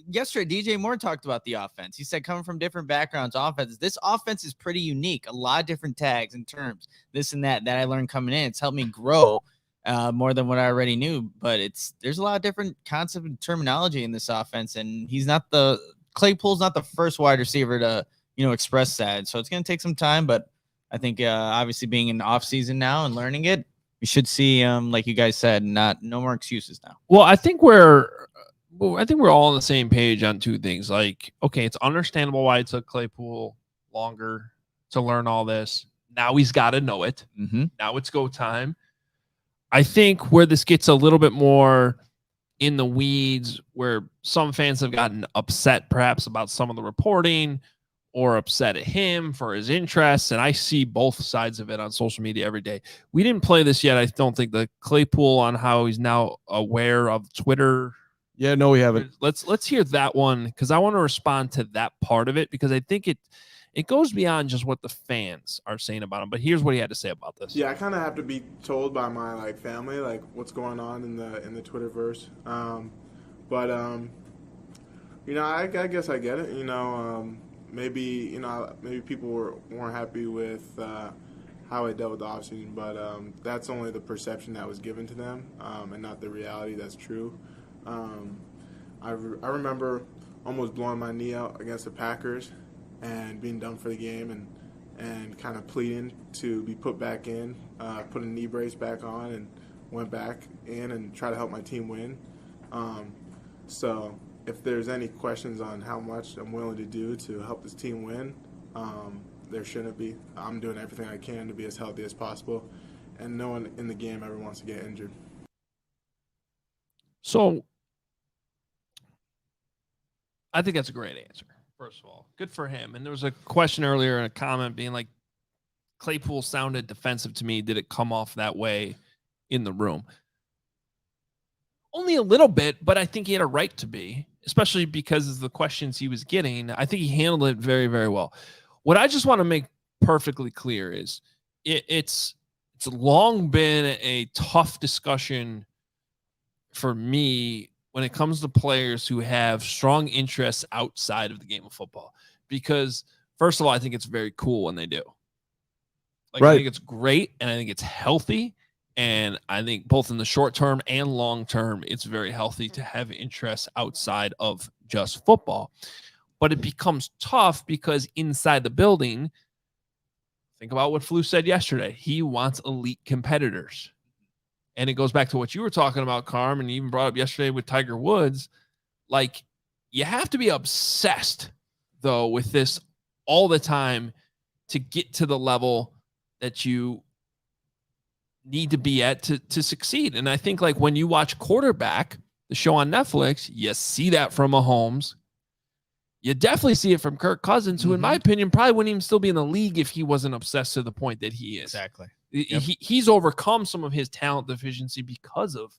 yesterday, DJ Moore talked about the offense. He said, coming from different backgrounds, this offense is pretty unique. A lot of different tags and terms, this and that I learned coming in. It's helped me grow more than what I already knew. But there's a lot of different concept and terminology in this offense, and Claypool's not the first wide receiver to express that. So it's going to take some time, but I think obviously being in the off season now and learning it, we should see, like you guys said, no more excuses now.
Well, I think we're all on the same page on two things. Like, okay, it's understandable why it took Claypool longer to learn all this. Now he's got to know it.
Mm-hmm.
Now it's go time. I think where this gets a little bit more in the weeds, where some fans have gotten upset perhaps about some of the reporting, or upset at him for his interests, and I see both sides of it on social media every day. We didn't play this yet. I don't think the Claypool on how he's now aware of Twitter.
Yeah, no, we haven't.
Let's hear that one, because I want to respond to that part of it, because I think it goes beyond just what the fans are saying about him. But here's what he had to say about this.
Yeah, I kind of have to be told by my family what's going on in the Twitterverse. I guess I get it. Maybe people weren't happy with how I dealt with the offseason, but that's only the perception that was given to them, and not the reality that's true. I remember almost blowing my knee out against the Packers and being done for the game, and kind of pleading to be put back in, put a knee brace back on, and went back in and try to help my team win. So if there's any questions on how much I'm willing to do to help this team win, there shouldn't be. I'm doing everything I can to be as healthy as possible, and no one in the game ever wants to get injured.
So I think that's a great answer, first of all. Good for him. And there was a question earlier in a comment being like, Claypool sounded defensive to me. Did it come off that way in the room? Only a little bit, but I think he had a right to be, especially because of the questions he was getting. I think he handled it very, very well. What I just want to make perfectly clear is it's long been a tough discussion for me when it comes to players who have strong interests outside of the game of football. Because, first of all, I think it's very cool when they do.
Right.
I think it's great, and I think it's healthy. And I think both in the short term and long term, it's very healthy to have interests outside of just football. But it becomes tough because inside the building, think about what Flu said yesterday. He wants elite competitors. And it goes back to what you were talking about, Carm, and you even brought up yesterday with Tiger Woods. Like, you have to be obsessed, though, with this all the time to get to the level that you need to be at to succeed. And I think, like, when you watch Quarterback, the show on Netflix, you see that from Mahomes. You definitely see it from Kirk Cousins, who, in my opinion, probably wouldn't even still be in the league if he wasn't obsessed to the point that he is.
Exactly.
Yep. He's overcome some of his talent deficiency because of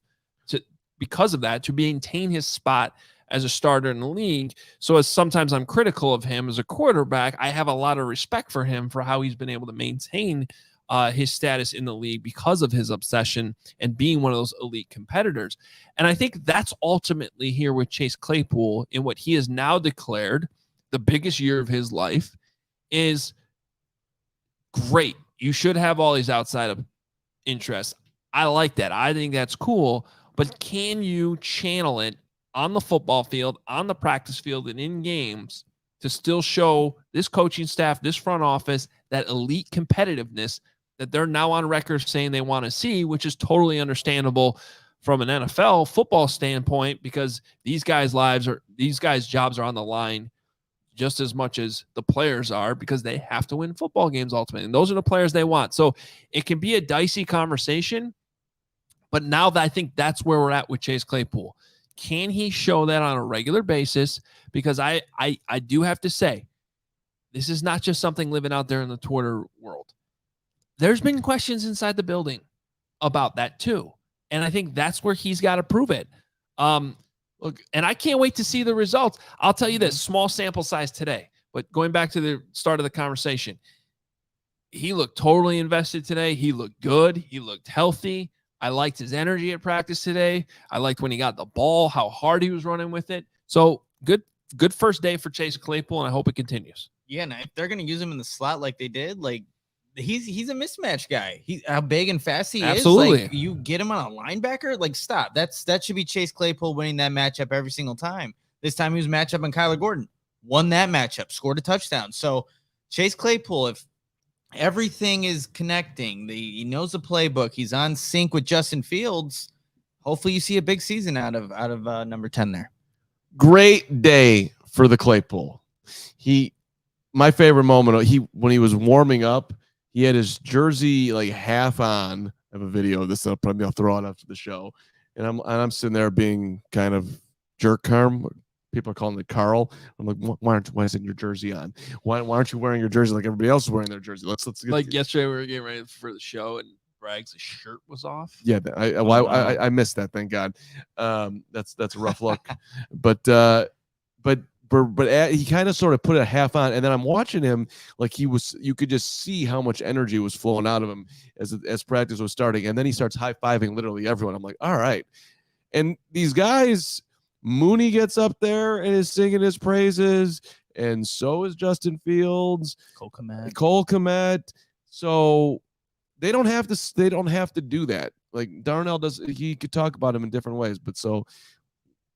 that, to maintain his spot as a starter in the league. So as sometimes I'm critical of him as a quarterback, I have a lot of respect for him for how he's been able to maintain his status in the league because of his obsession and being one of those elite competitors. And I think that's ultimately here with Chase Claypool in what he has now declared the biggest year of his life is great. You should have all these outside of interests. I like that. I think that's cool. But can you channel it on the football field, on the practice field, and in games to still show this coaching staff, this front office, that elite competitiveness that they're now on record saying they want to see, which is totally understandable from an NFL football standpoint, because these guys' jobs are on the line just as much as the players are, because they have to win football games ultimately. And those are the players they want. So it can be a dicey conversation, but now that I think that's where we're at with Chase Claypool. Can he show that on a regular basis? Because I do have to say, this is not just something living out there in the Twitter world. There's been questions inside the building about that too. And I think that's where he's got to prove it. Look, and I can't wait to see the results. I'll tell you this, small sample size today, but going back to the start of the conversation, he looked totally invested today. He looked good. He looked healthy. I liked his energy at practice today. I liked when he got the ball, how hard he was running with it. So good first day for Chase Claypool, and I hope it continues.
Yeah, and if they're going to use him in the slot like they did, like he's a mismatch guy. How big and fast he
Absolutely.
is. Like, you get him on a linebacker, like stop. That should be Chase Claypool winning that matchup every single time. This time he was matched up on Kyler Gordon, won that matchup, scored a touchdown. So Chase Claypool, if everything is connecting, he knows the playbook, he's on sync with Justin Fields, hopefully you see a big season out of number 10 there.
Great day for the Claypool. My favorite moment, when he was warming up, he had his jersey like half on. I have a video of this. I'll throw it after the show. And I'm sitting there being kind of jerk Carm. People are calling it Carl. I'm like, why isn't your jersey on? Why aren't you wearing your jersey like everybody else is wearing their jersey? Let's get
like yesterday we were getting ready for the show and Bragg's shirt was off.
Yeah, I missed that. Thank God. That's a rough look. But he kind of sort of put it half on, and then I'm watching him like you could just see how much energy was flowing out of him as practice was starting, and then he starts high-fiving literally everyone. I'm like, all right. And these guys, Mooney gets up there and is singing his praises, and so is Justin Fields, Cole Kmet. So they don't have to do that. Like Darnell does, he could talk about him in different ways, but so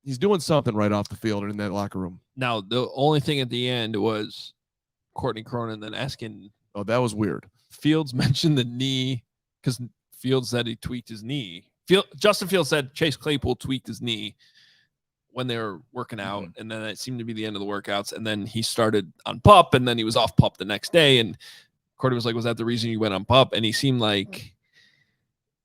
he's doing something right off the field or in that locker room.
Now, the only thing at the end was Courtney Cronin then asking.
Oh, that was weird.
Fields mentioned the knee because Fields said he tweaked his knee. Justin Fields said Chase Claypool tweaked his knee when they were working out, and then it seemed to be the end of the workouts. And then he started on PUP, and then he was off PUP the next day. And Courtney was like, "Was that the reason you went on PUP?" And he seemed like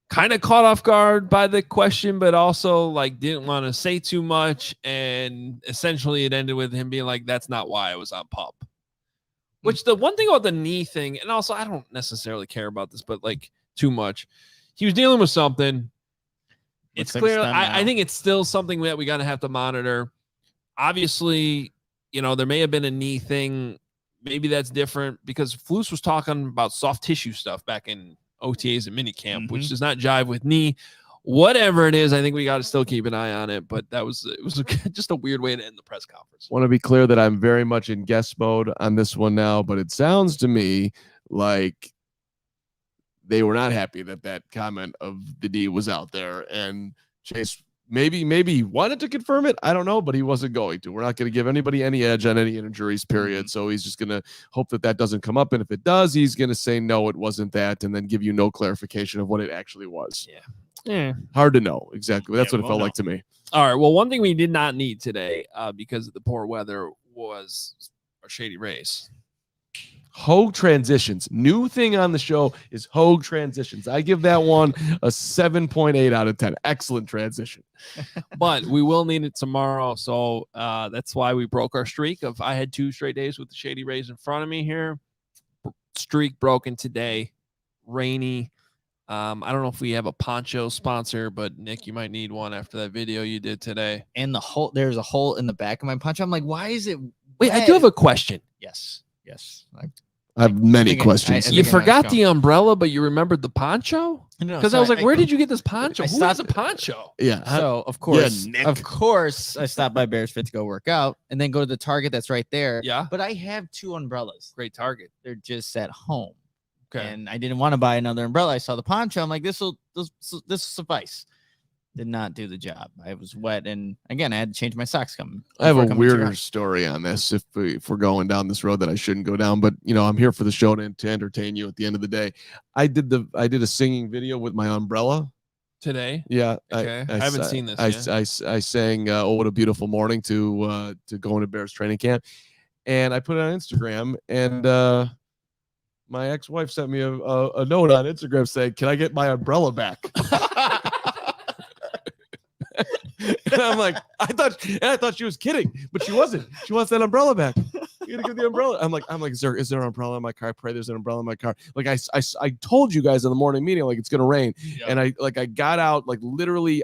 kind of caught off guard by the question, but also like didn't want to say too much. And essentially it ended with him being like, "That's not why I was on PUP." Which the one thing about the knee thing, and also I don't necessarily care about this, but like too much. He was dealing with something. It's clear. I think it's still something that we got to have to monitor. Obviously, there may have been a knee thing. Maybe that's different because Flus was talking about soft tissue stuff back in OTAs and minicamp, which does not jive with knee. Whatever it is, I think we got to still keep an eye on it. But it was just a weird way to end the press conference.
Want to be clear that I'm very much in guest mode on this one now, but it sounds to me like they were not happy that comment of the D was out there, and Chase maybe he wanted to confirm it. I don't know, but he wasn't going to. We're not going to give anybody any edge on any injuries, period. So he's just going to hope that doesn't come up. And if it does, he's going to say, no, it wasn't that, and then give you no clarification of what it actually was.
Yeah.
Hard to know exactly. That's what it felt like to me.
All right. Well, one thing we did not need today because of the poor weather was our Shady Rays.
Hoge transitions. New thing on the show is Hoge transitions. I give that one a 7.8 out of 10. Excellent transition.
But we will need it tomorrow. So that's why we broke our streak of I had 2 straight days with the Shady Rays in front of me here. Streak broken today. Rainy. I don't know if we have a poncho sponsor, but Nick, you might need one after that video you did today.
And there's a hole in the back of my poncho. I'm like, why is it?
Wait, I do have a question.
Yes.
I have many questions.
You forgot the umbrella, but you remembered the poncho? Because I was like, where did you get this poncho? Who has a poncho?
Yeah.
So, of course, I stopped by Bears Fit to go work out and then go to the Target that's right there.
Yeah.
But I have 2 umbrellas.
Great Target.
They're just at home.
Okay.
And I didn't want to buy another umbrella. I saw the poncho. I'm like, this will suffice. Did not do the job. I was wet, and again, I had to change my socks coming.
I have a weirder story on this if we're going down this road that I shouldn't go down, but I'm here for the show to entertain you at the end of the day. I did a singing video with my umbrella
today.
Yeah.
Okay. I haven't seen this.
I sang "Oh What a Beautiful Morning" to go into Bears training camp, and I put it on Instagram, and my ex-wife sent me a note on Instagram saying, "Can I get my umbrella back?" And I'm like, I thought she was kidding, but she wasn't. She wants that umbrella back. You gotta give the umbrella. I'm like, is there an umbrella in my car? I pray there's an umbrella in my car. Like I told you guys in the morning meeting, like it's gonna rain, and I got out like literally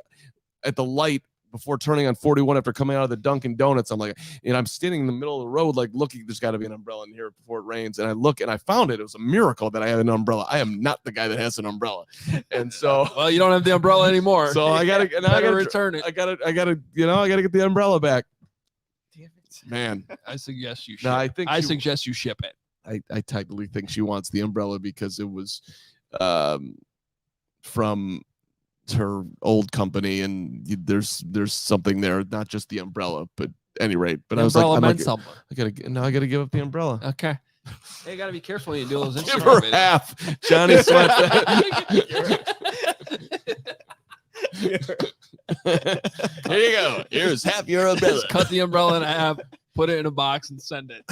at the light before turning on 41 after coming out of the Dunkin' Donuts. I'm like, and I'm standing in the middle of the road, like looking, there's got to be an umbrella in here before it rains. And I look and I found it. It was a miracle that I had an umbrella. I am not the guy that has an umbrella. And so,
well, you don't have the umbrella anymore.
So I gotta
return it.
I gotta get the umbrella back.
Damn it.
Man,
I suggest you ship.
No,
I suggest you ship it.
I technically think she wants the umbrella because it was from her old company, and there's something there, not just the umbrella, but at any rate. But
The
I was like,
umbrella
I'm
meant
like,
something.
I gotta give up the umbrella.
Okay. Hey, you gotta be careful when you do those
Give
Instagram
her
videos.
half. Johnny Sweat. Here you go. Here's half your umbrella.
Just cut the umbrella in half, put it in a box, and send it.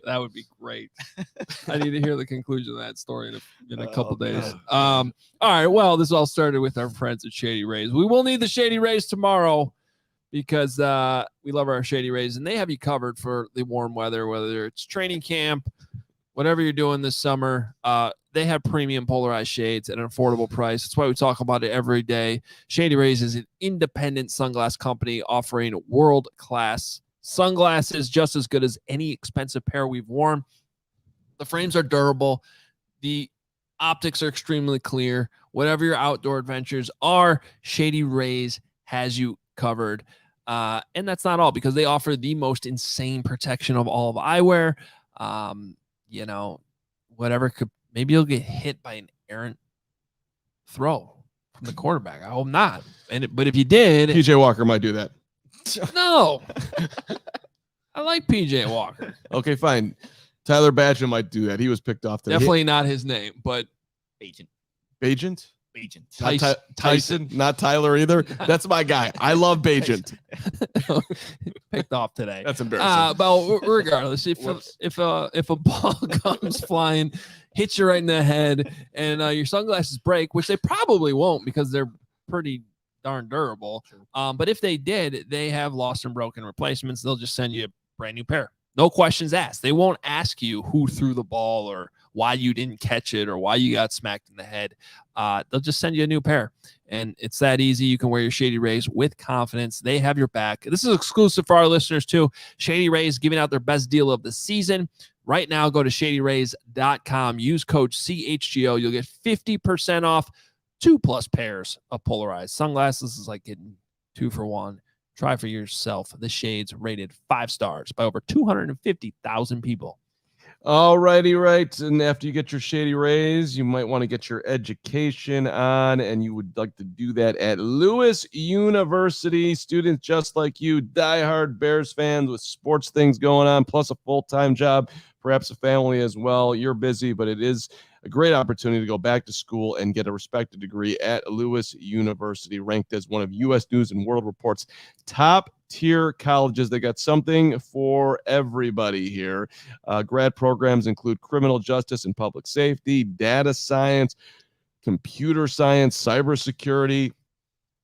That would be great. I need to hear the conclusion of that story in a couple days. All right. Well, this all started with our friends at Shady Rays. We will need the Shady Rays tomorrow because we love our Shady Rays, and they have you covered for the warm weather, whether it's training camp, whatever you're doing this summer. They have premium polarized shades at an affordable price. That's why we talk about it every day. Shady Rays is an independent sunglass company offering world-class sunglasses, just as good as any expensive pair we've worn. The frames are durable. The optics are extremely clear. Whatever your outdoor adventures are, Shady Rays has you covered. And that's not all, because they offer the most insane protection of all of eyewear. Whatever could, maybe you'll get hit by an errant throw from the quarterback. I hope not. But if you did,
PJ Walker might do that.
no. I like PJ Walker.
Okay, fine. Tyler Badger might do that. He was picked off today.
Definitely not his name, but
Agent.
Not Tyson, not Tyler either. That's my guy. I love Bajent.
picked off today.
That's embarrassing.
But regardless, if a ball comes flying, hits you right in the head, and your sunglasses break, which they probably won't because they're pretty darn durable. But if they did, they have lost and broken replacements. They'll just send you a brand new pair. No questions asked. They won't ask you who threw the ball or why you didn't catch it or why you got smacked in the head. They'll just send you a new pair. And it's that easy. You can wear your Shady Rays with confidence. They have your back. This is exclusive for our listeners too. Shady Rays giving out their best deal of the season. Right now, go to shadyrays.com. Use code CHGO. You'll get 50% off 2+ pairs of polarized sunglasses. This is like getting 2 for 1. Try for yourself. The shades rated 5 stars by over 250,000 people.
All righty, right. And after you get your Shady Rays, you might want to get your education on, and you would like to do that at Lewis University. Students just like you, diehard Bears fans with sports things going on, plus a full-time job, perhaps a family as well. You're busy, but it is a great opportunity to go back to school and get a respected degree at Lewis University, ranked as one of U.S. News and World Report's top-tier colleges. They got something for everybody here. Grad programs include criminal justice and public safety, data science, computer science, cybersecurity.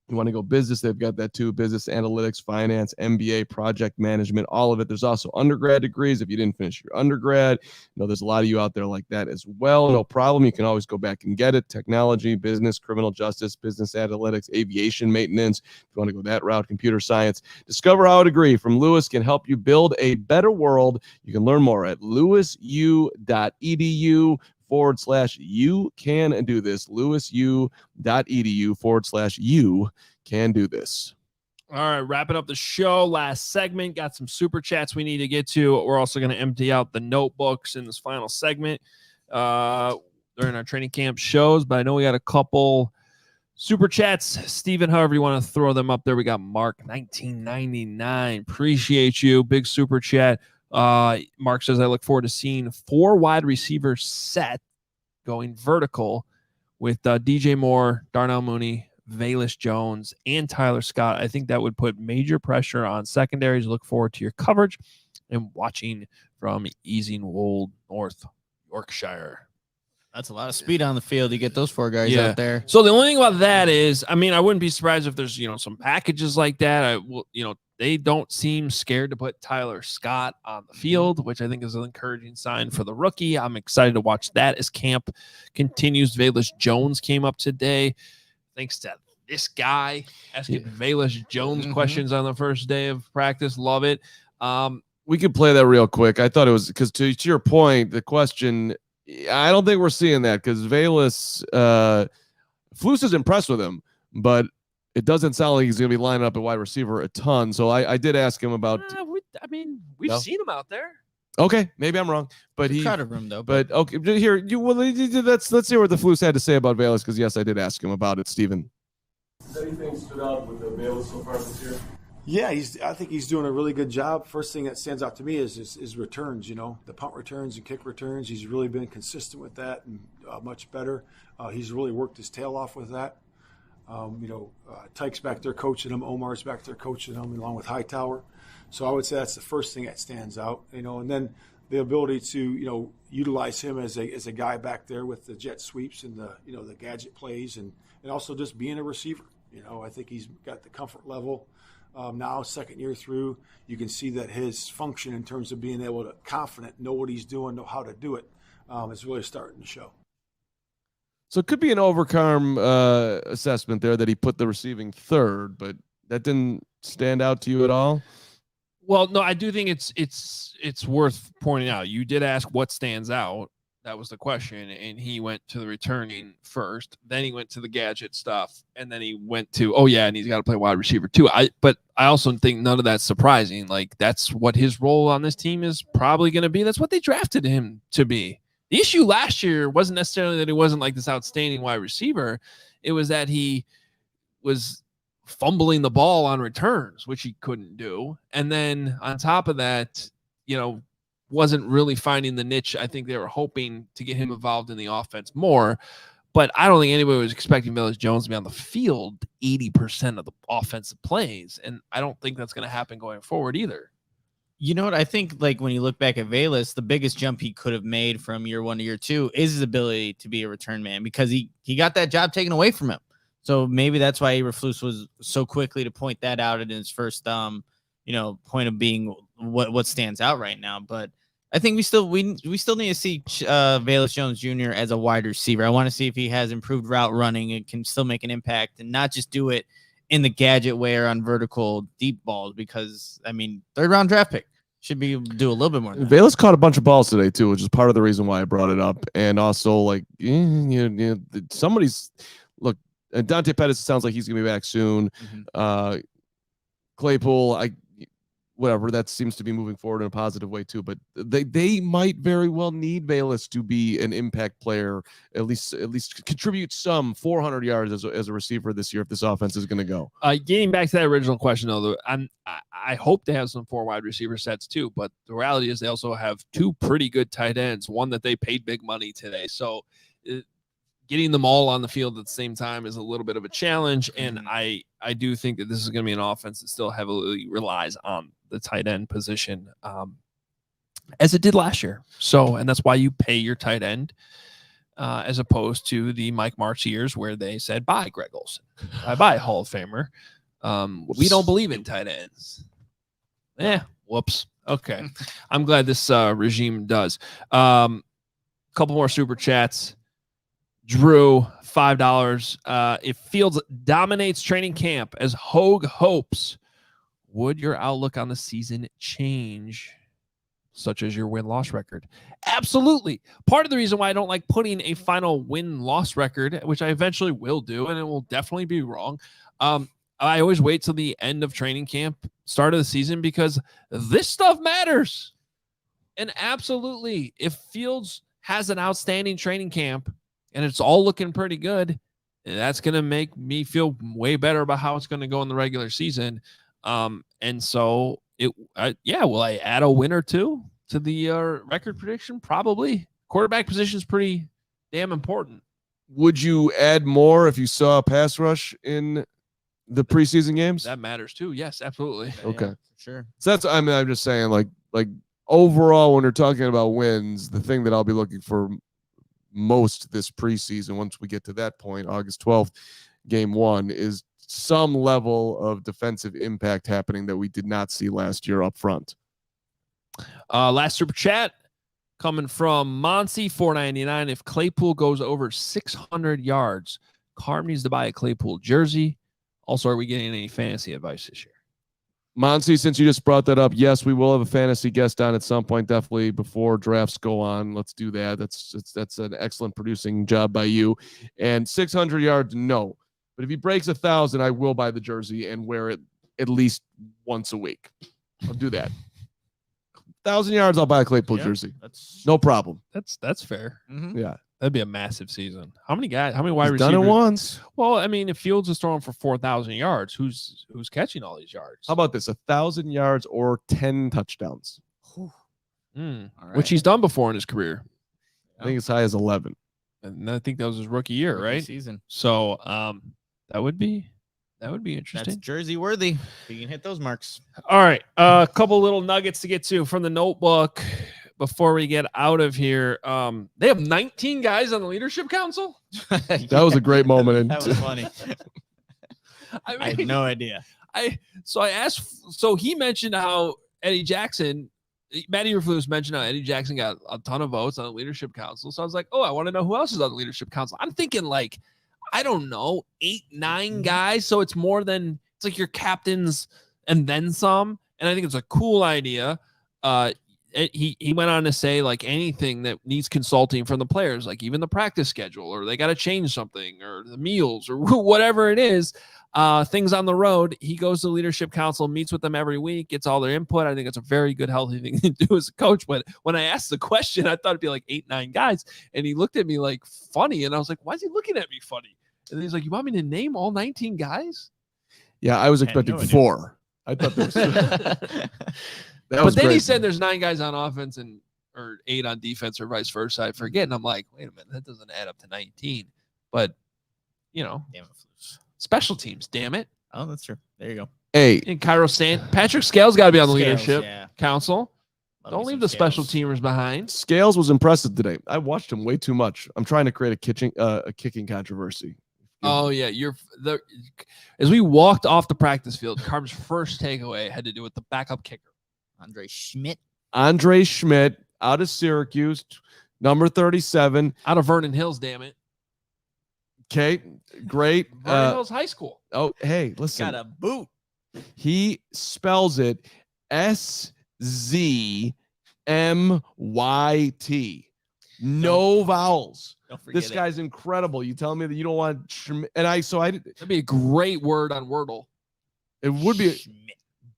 You want to go business, they've got that too. Business analytics, finance, MBA, project management, all of it. There's also undergrad degrees if you didn't finish your undergrad. There's a lot of you out there like that as well. No problem. You can always go back and get it. Technology, business, criminal justice, business analytics, aviation maintenance. If you want to go that route, computer science. Discover how a degree from Lewis can help you build a better world. You can learn more at lewisu.edu. /you can do this. lewisu.edu /you can do this.
All right, wrapping up the show. Last segment, got some super chats we need to get to. We're also going to empty out the notebooks in this final segment during our training camp shows, but I know we got a couple super chats. Steven, however you want to throw them up there. We got Mark 1999. Appreciate you. Big super chat. Mark says, I look forward to seeing 4 wide receiver set going vertical with DJ Moore, Darnell Mooney, Velus Jones, and Tyler Scott. I think that would put major pressure on secondaries. Look forward to your coverage and watching from Easingwold, North Yorkshire.
That's a lot of speed on the field. You get those 4 guys out there.
So the only thing about that is, I mean, I wouldn't be surprised if there's, some packages like that. they don't seem scared to put Tyler Scott on the field, which I think is an encouraging sign for the rookie. I'm excited to watch that as camp continues. Velus Jones came up today. Thanks to this guy asking Velus Jones questions on the first day of practice. Love it.
We could play that real quick. I thought it was because to your point, the question, I don't think we're seeing that because Velus, Flus is impressed with him, but it doesn't sound like he's going to be lining up at wide receiver a ton. So I did ask him about.
We've seen him out there.
Okay, maybe I'm wrong, but he
crowded room though.
But okay, here let's hear what the Flus had to say about Velus because yes, I did ask him about it, Stephen.
Has anything stood out with the Velus so far this year?
Yeah, I think he's doing a really good job. First thing that stands out to me is returns. You know, the punt returns and kick returns. He's really been consistent with that and much better. He's really worked his tail off with that. Tyke's back there coaching him. Omar's back there coaching him along with Hightower. So I would say that's the first thing that stands out. And then the ability to utilize him as a guy back there with the jet sweeps and the gadget plays and also just being a receiver. I think he's got the comfort level. Now, second year through, you can see that his function in terms of being able to confident, know what he's doing, know how to do it, is really starting to show.
So it could be an overcome assessment there that he put the receiving third, but that didn't stand out to you at all?
Well, no, I do think it's worth pointing out. You did ask what stands out. That was the question, and he went to the returning first. Then he went to the gadget stuff, and then he went to and he's got to play wide receiver too. But I also think none of that's surprising. Like that's what his role on this team is probably going to be. That's what they drafted him to be. The issue last year wasn't necessarily that he wasn't like this outstanding wide receiver. It was that he was fumbling the ball on returns, which he couldn't do, and then on top of that, wasn't really finding the niche. I think they were hoping to get him involved in the offense more, but I don't think anybody was expecting Velus Jones to be on the field 80% of the offensive plays, and I don't think that's going to happen going forward either.
You know what? I think like when you look back at Velus, the biggest jump he could have made from year 1 to year 2 is his ability to be a return man because he got that job taken away from him. So maybe that's why Eberflus was so quickly to point that out in his first point of being what stands out right now. But I think we still need to see Velus Jones Jr. as a wide receiver. I want to see if he has improved route running and can still make an impact and not just do it in the gadget way or on vertical deep balls because, third round draft pick should be do a little bit more.
Velus caught a bunch of balls today too, which is part of the reason why I brought it up. And also somebody's look, Dante Pettis sounds like he's going to be back soon. Mm-hmm. Claypool, whatever, that seems to be moving forward in a positive way too. But they might very well need Velus to be an impact player, at least contribute some 400 yards as a receiver this year if this offense is going to go.
Getting back to that original question, though, I hope they have some 4 wide receiver sets too. But the reality is they also have 2 pretty good tight ends, one that they paid big money today. So getting them all on the field at the same time is a little bit of a challenge. And I do think that this is going to be an offense that still heavily relies on the tight end position as it did last year. And that's why you pay your tight end as opposed to the Mike Martz years where they said, bye, Greg Olsen. Bye, Hall of Famer. We don't believe in tight ends. Whoops. Okay. I'm glad this regime does. Couple more super chats. Drew, $5. If Fields dominates training camp as Hoge hopes, would your outlook on the season change, such as your win-loss record? Absolutely. Part of the reason why I don't like putting a final win-loss record, which I eventually will do, and it will definitely be wrong. I always wait till the end of training camp, start of the season, because this stuff matters. And absolutely, if Fields has an outstanding training camp, and it's all looking pretty good, that's going to make me feel way better about how it's going to go in the regular season. And so, will I add a win or two to the record prediction? Probably. Quarterback position is pretty damn important.
Would you add more if you saw a pass rush in the preseason games?
That matters too. Yes, absolutely.
Okay,
yeah, sure.
So that's I'm just saying like overall when you're talking about wins, the thing that I'll be looking for most this preseason, once we get to that point, August 12th, game 1, is some level of defensive impact happening that we did not see last year up front.
Last super chat coming from Monty, $4.99. If Claypool goes over 600 yards, Carm needs to buy a Claypool jersey. Also, are we getting any fantasy advice this year?
Monty, since you just brought that up, yes, we will have a fantasy guest on at some point, definitely before drafts go on. Let's do that. That's an excellent producing job by you. And 600 yards, no. But if he breaks 1,000, I will buy the jersey and wear it at least once a week. I'll do that. 1,000 yards, I'll buy a Claypool jersey.
That's
no problem.
That's fair.
Mm-hmm.
Yeah.
That'd be a massive season. How many wide
He's
receivers?
done it once.
Well, I mean, if Fields is throwing for 4,000 yards, who's catching all these yards?
How about this? 1,000 yards or 10 touchdowns.
Which he's done before in his career.
I think as high as 11.
And I think that was his rookie year, right?
Season.
So that would be interesting.
That's jersey worthy. You can hit those marks.
All right. A couple little nuggets to get to from the notebook before we get out of here. They have 19 guys on the leadership council.
That was a great moment.
That was funny. I had no idea.
So I asked, so he mentioned how Matty Eberflus mentioned how Eddie Jackson got a ton of votes on the leadership council. So I was like, oh, I want to know who else is on the leadership council. I'm thinking like, I don't know, 8, 9 guys. So it's more than, it's like your captains and then some. And I think it's a cool idea. He went on to say like anything that needs consulting from the players, like even the practice schedule, or they got to change something, or the meals, or whatever it is, things on the road. He goes to the leadership council, meets with them every week, gets all their input. I think it's a very good, healthy thing to do as a coach. But when I asked the question, I thought it'd be like 8, 9 guys. And he looked at me like funny. And I was like, why is he looking at me funny? And he's like, you want me to name all 19 guys?
Yeah, I was expecting 4. I thought there was
but then he said there's 9 guys on offense or 8 on defense or vice versa. I forget. And I'm like, wait a minute, that doesn't add up to 19. But, damn it, special teams, damn it.
Oh, that's true. There you go.
Hey.
And Patrick Scales got to be on the leadership council. Don't leave the special teamers behind.
Scales was impressive today. I watched him way too much. I'm trying to create a kicking controvery.
Oh yeah, as we walked off the practice field, Carm's first takeaway had to do with the backup kicker,
Andre Schmidt
out of Syracuse, number 37,
out of Vernon Hills. Damn it.
Okay, great.
Vernon Hills High School.
Oh, hey, listen.
Got a boot.
He spells it SZMYT. No vowels. This guy's incredible. You tell me that you don't want that'd
be a great word on Wordle.
It would be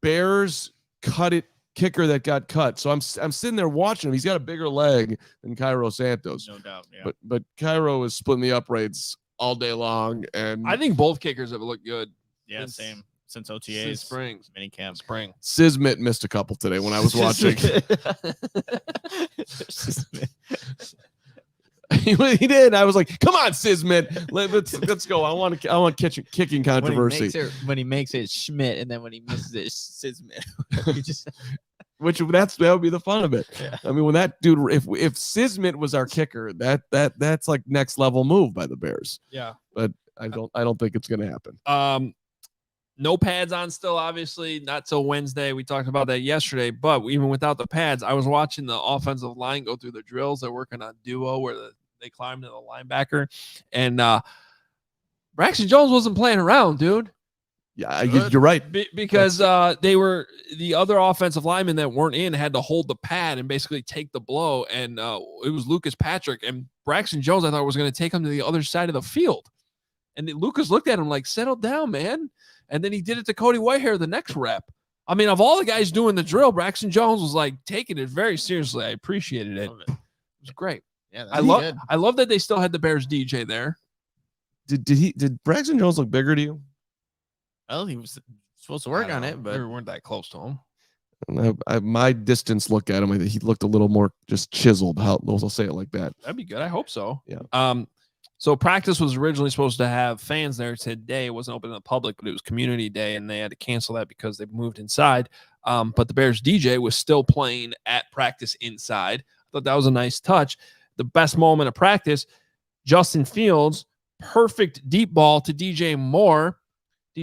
Bears cut it kicker that got cut. So I'm sitting there watching him. He's got a bigger leg than Cairo Santos.
No doubt. Yeah.
But Cairo is splitting the uprights all day long, and
I think both kickers have looked good.
Yeah, same. Since OTAs,
spring,
minicamp,
spring.
Sismet missed a couple today when I was watching. He did. I was like, "Come on, Sismet, let's go." I want kicking controversy.
When he makes it Schmidt, and then when he misses it, Sismet.
That would be the fun of it.
Yeah.
I mean, when that dude, if Sismet was our kicker, that's like next level move by the Bears.
Yeah,
but I don't think it's going to happen.
No pads on still, obviously, not till Wednesday. We talked about that yesterday, but even without the pads, I was watching the offensive line go through the drills. They're working on duo where they climbed to the linebacker, and Braxton Jones wasn't playing around, dude.
Yeah, you're right.
Because they were the other offensive linemen that weren't in had to hold the pad and basically take the blow, and it was Lucas Patrick, and Braxton Jones I thought was going to take him to the other side of the field, and Lucas looked at him like, "Settle down, man." And then he did it to Cody Whitehair the next rep. I mean, of all the guys doing the drill, Braxton Jones was like taking it very seriously. I appreciated it. It was great.
Yeah,
I love that they still had the Bears DJ there.
Did Braxton Jones look bigger to you?
Well, he was supposed to work on it, but
we weren't that close to him.
My distance look at him, he looked a little more just chiseled. I'll say it like that.
That'd be good. I hope so.
Yeah.
So practice was originally supposed to have fans there today. It wasn't open to the public, but it was community day, and they had to cancel that because they moved inside. But the Bears DJ was still playing at practice inside. I thought that was a nice touch. The best moment of practice, Justin Fields, perfect deep ball to DJ Moore.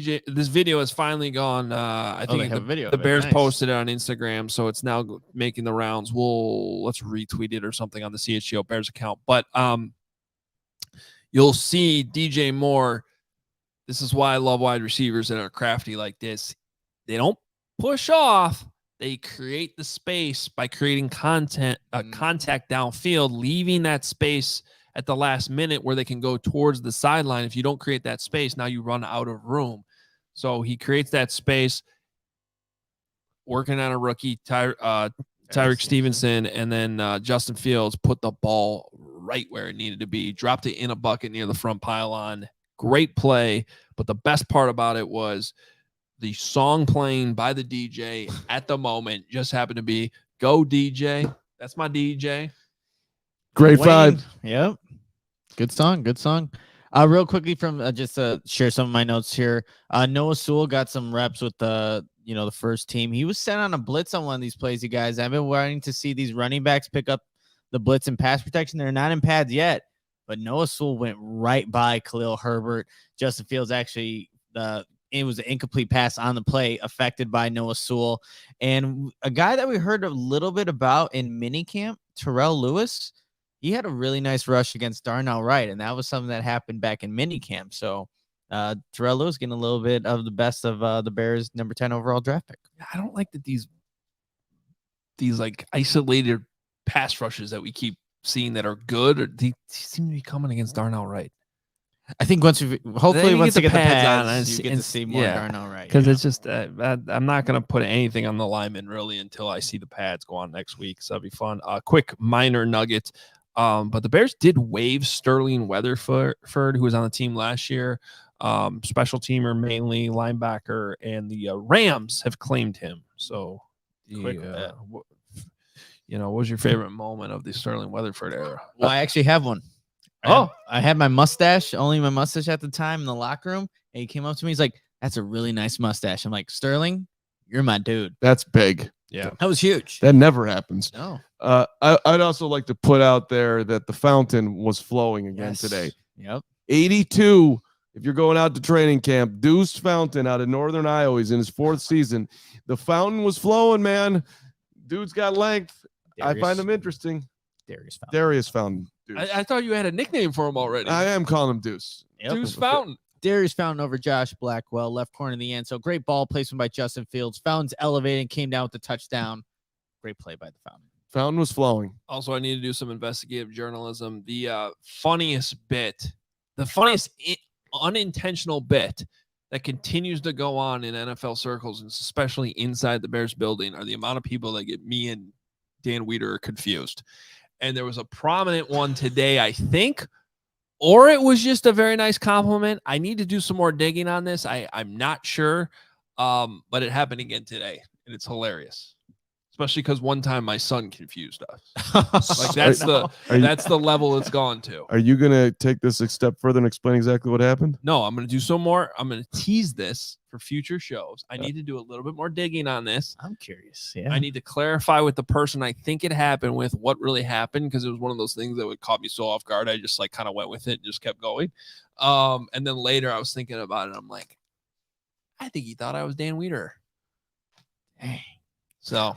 DJ, this video has finally gone. I think
they have a video
the
of it.
Bears
Nice.
posted it on Instagram, so it's now making the rounds. Let's retweet it or something on the CHGO Bears account. But you'll see DJ Moore. This is why I love wide receivers that are crafty like this. They don't push off. They create the space by creating contact downfield, leaving that space at the last minute where they can go towards the sideline. If you don't create that space, now you run out of room. So he creates that space, working on a rookie, Tyreek Stevenson, and then Justin Fields put the ball right where it needed to be, dropped it in a bucket near the front pylon. Great play, but the best part about it was the song playing by the DJ at the moment just happened to be "Go DJ." That's my DJ.
Great vibe.
Yep. Good song. Good song. Real quickly from just to share some of my notes here. Noah Sewell got some reps with the first team. He was sent on a blitz on one of these plays, you guys. I've been wanting to see these running backs pick up the blitz and pass protection. They're not in pads yet, but Noah Sewell went right by Khalil Herbert. Justin Fields actually it was an incomplete pass on the play affected by Noah Sewell. And a guy that we heard a little bit about in minicamp, Terrell Lewis, he had a really nice rush against Darnell Wright, and that was something that happened back in minicamp. So Terrell Lewis getting a little bit of the best of the Bears' number 10 overall draft pick.
I don't like that these like isolated pass rushes that we keep seeing that are good, or they seem to be coming against Darnell Wright.
I think once we get the pads on, you get to see more Darnell Wright.
Because it's just I'm not going to put anything on the lineman really until I see the pads go on next week. So that'll be fun. Quick minor nugget. But the Bears did waive Sterling Weatherford, who was on the team last year, special teamer mainly, linebacker, and the Rams have claimed him. So, what was your favorite moment of the Sterling Weatherford era?
Well, I actually have one. I had my mustache, only my mustache at the time in the locker room, and he came up to me. He's like, "That's a really nice mustache." I'm like, "Sterling, you're my dude."
That's big.
Yeah,
that was huge.
That never happens.
No.
I'd also like to put out there that the fountain was flowing again today.
Yep.
82. If you're going out to training camp, Deuce Fountain out of Northern Iowa. He's in his 4th season. The fountain was flowing, man. Dude's got length. I find him interesting. Darius Fountain.
I thought you had a nickname for him already.
I am calling him Deuce.
Yep.
Deuce Fountain.
Darius Fountain over Josh Blackwell, left corner in the end. So great ball placement by Justin Fields. Fountain's elevated, came down with the touchdown. Great play by the Fountain.
Fountain was flowing.
Also, I need to do some investigative journalism. The funniest unintentional bit that continues to go on in NFL circles, and especially inside the Bears building, are the amount of people that get me and Dan Weeder confused. And there was a prominent one today, I think, or it was just a very nice compliment. I need to do some more digging on this. I'm not sure, but it happened again today, and it's hilarious. Especially because one time my son confused us. Like that's the level it's gone to.
Are you gonna take this a step further and explain exactly what happened?
No, I'm gonna do some more. I'm gonna tease this for future shows. I need to do a little bit more digging on this.
I'm curious. Yeah.
I need to clarify with the person I think it happened with what really happened, because it was one of those things that would caught me so off guard. I just like kind of went with it and just kept going. And then later I was thinking about it. I'm like, I think he thought I was Dan Weeder. Dang. So.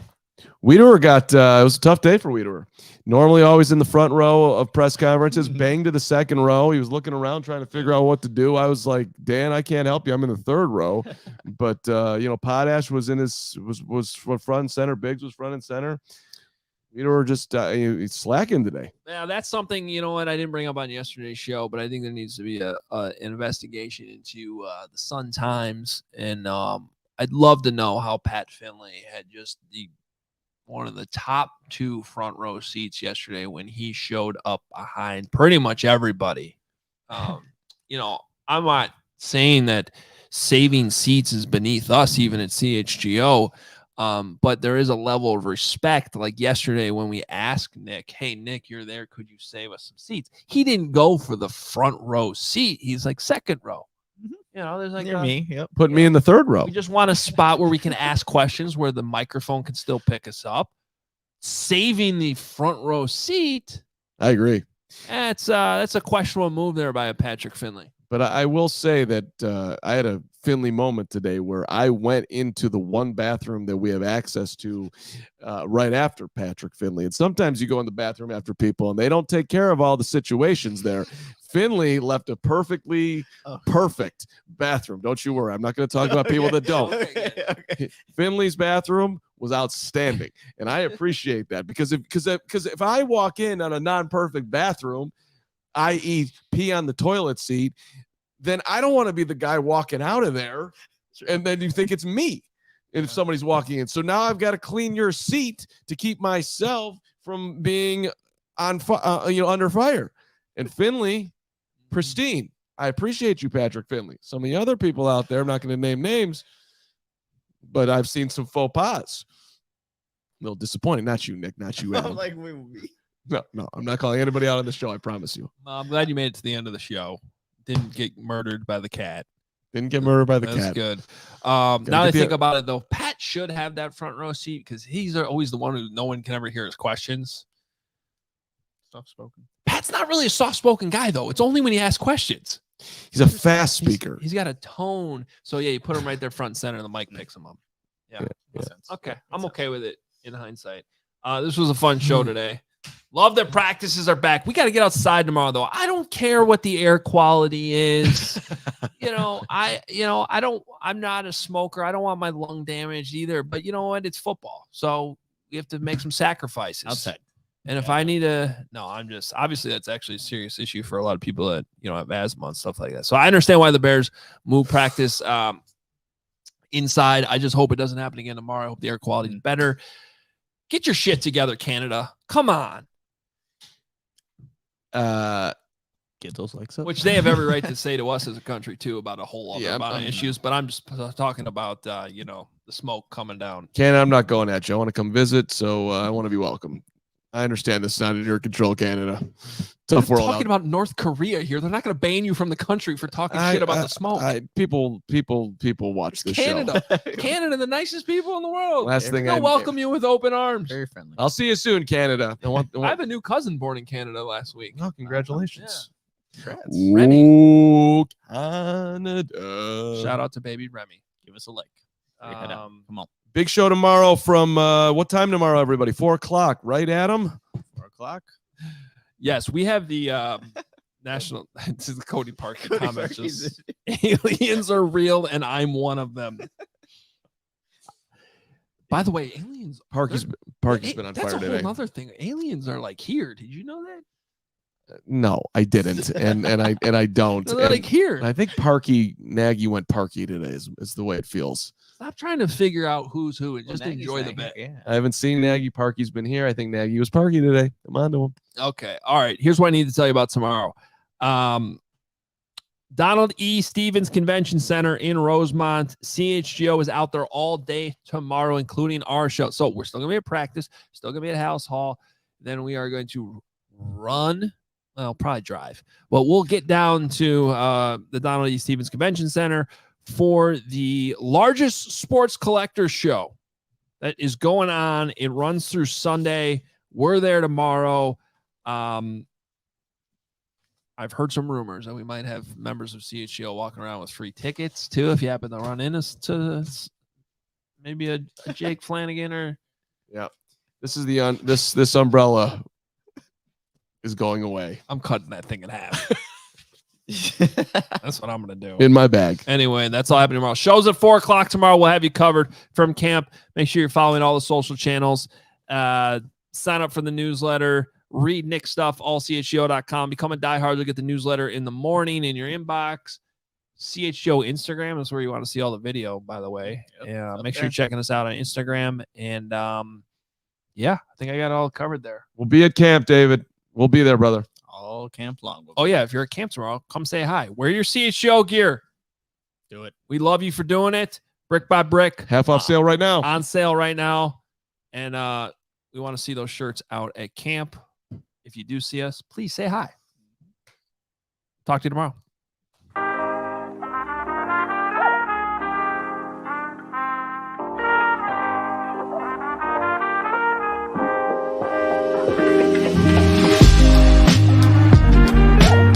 Wiederer got it was a tough day for Wiederer. Normally always in the front row of press conferences, banged to the second row. He was looking around trying to figure out what to do. I was like, Dan, I can't help you. I'm in the 3rd row. But Potash was was front and center. Biggs was front and center. Wiederer just he's slacking today.
Yeah, that's something, I didn't bring up on yesterday's show, but I think there needs to be an investigation into the Sun Times, and I'd love to know how Pat Finley had just one of the top 2 front row seats yesterday when he showed up behind pretty much everybody. I'm not saying that saving seats is beneath us, even at CHGO. But there is a level of respect. Like yesterday when we asked Nick, "Hey, Nick, you're there. Could you save us some seats?" He didn't go for the front row seat. He's like second row. There's like
me. Yep.
Put me in the 3rd row.
We just want a spot where we can ask questions, where the microphone can still pick us up. Saving the front row seat.
I agree.
That's a questionable move there by a Patrick Finley.
But I will say that I had a Finley moment today where I went into the one bathroom that we have access to right after Patrick Finley. And sometimes you go in the bathroom after people and they don't take care of all the situations there. Finley left a perfectly perfect bathroom. Don't you worry. I'm not going to talk about people that don't.
Okay.
Finley's bathroom was outstanding. And I appreciate that because if I walk in on a non-perfect bathroom, i.e. pee on the toilet seat, then I don't want to be the guy walking out of there. And then you think it's me if somebody's walking in. So now I've got to clean your seat to keep myself from being on under fire. And Finley, pristine. I appreciate you, Patrick Finley. Some of the other people out there, I'm not going to name names, but I've seen some faux pas. A little disappointing. Not you, Nick. Not you, Adam. No, I'm not calling anybody out on the show. I promise you.
I'm glad you made it to the end of the show. Didn't get murdered by the cat.
Didn't get murdered by the
That's
cat.
Good. Now that I think about it, though, Pat should have that front row seat because he's always the one who no one can ever hear his questions.
Soft-spoken.
Pat's not really a soft-spoken guy, though. It's only when he asks questions.
He's a fast speaker.
He's got a tone. So, yeah, you put him right there front and center, and the mic picks him up. Yeah. Okay. I'm okay with it in hindsight. This was a fun show today. Love that practices are back. We got to get outside tomorrow, though. I don't care what the air quality is. I'm not a smoker. I don't want my lung damaged either. But you know what? It's football. So we have to make some sacrifices.
Outside.
And if I need obviously that's actually a serious issue for a lot of people that, have asthma and stuff like that. So I understand why the Bears move practice inside. I just hope it doesn't happen again tomorrow. I hope the air quality is better. Get your shit together, Canada. Come on.
Get those likes up.
Which they have every right to say to us as a country, too, about a whole other amount of issues. But I'm just talking about, the smoke coming down.
Canada, I'm not going at you. I want to come visit, so I want to be welcome. I understand this is not in your control, Canada. Tough world.
Talking about North Korea here. They're not going to ban you from the country for talking shit about the smoke.
People watch this
Canada.
show.
Canada, the nicest people in the world.
Last thing
they'll welcome you with open arms.
Very friendly.
I'll see you soon, Canada.
I have a new cousin born in Canada last week.
Oh, congratulations.
Congrats.
Ooh, Canada.
Shout out to baby Remy.
Give us a like. Come on.
Big show tomorrow from what time tomorrow, everybody? 4:00, right, Adam?
4:00.
Yes, we have the national. This is the Cody Parker comment. Just, aliens are real, and I'm one of them. By the way, aliens.
Parky's been on fire today.
That's a whole other thing. Aliens are like here. Did you know that?
No, I didn't, and I don't.
They're like here.
I think Nagy went Parky today. Is the way it feels.
Stop trying to figure out who's who and just enjoy the bet.
Yeah.
I haven't seen Nagy. Parky's been here. I think Nagy was Parky today. I'm on to him.
Okay. All right. Here's what I need to tell you about tomorrow. Donald E. Stevens Convention Center in Rosemont. CHGO is out there all day tomorrow, including our show. So we're still going to be at practice, still going to be at House Hall. Then we are going to run. Well, probably drive. But we'll get down to the Donald E. Stevens Convention Center for the largest sports collector show that is going on. It runs through Sunday. We're there tomorrow. I've heard some rumors that we might have members of CHGO walking around with free tickets too. If you happen to run into to maybe a Jake Flanagan or
this is the this umbrella is going away.
I'm cutting that thing in half. That's what I'm going to do.
In my bag.
Anyway, that's all happening tomorrow. Show's at 4:00 tomorrow. We'll have you covered from camp. Make sure you're following all the social channels. Sign up for the newsletter. Read Nick's stuff, allchgo.com. Become a diehard. You'll get the newsletter in the morning in your inbox. CHGO Instagram is where you want to see all the video, by the way. Yeah, make sure you're checking us out on Instagram. And, I think I got it all covered there.
We'll be at camp, David. We'll be there, brother.
All camp long.
Oh, yeah. If you're at camp tomorrow, come say hi. Wear your CHGO gear.
Do it.
We love you for doing it. Brick by brick.
Half off sale right now.
On sale right now. And we want to see those shirts out at camp. If you do see us, please say hi. Talk to you tomorrow.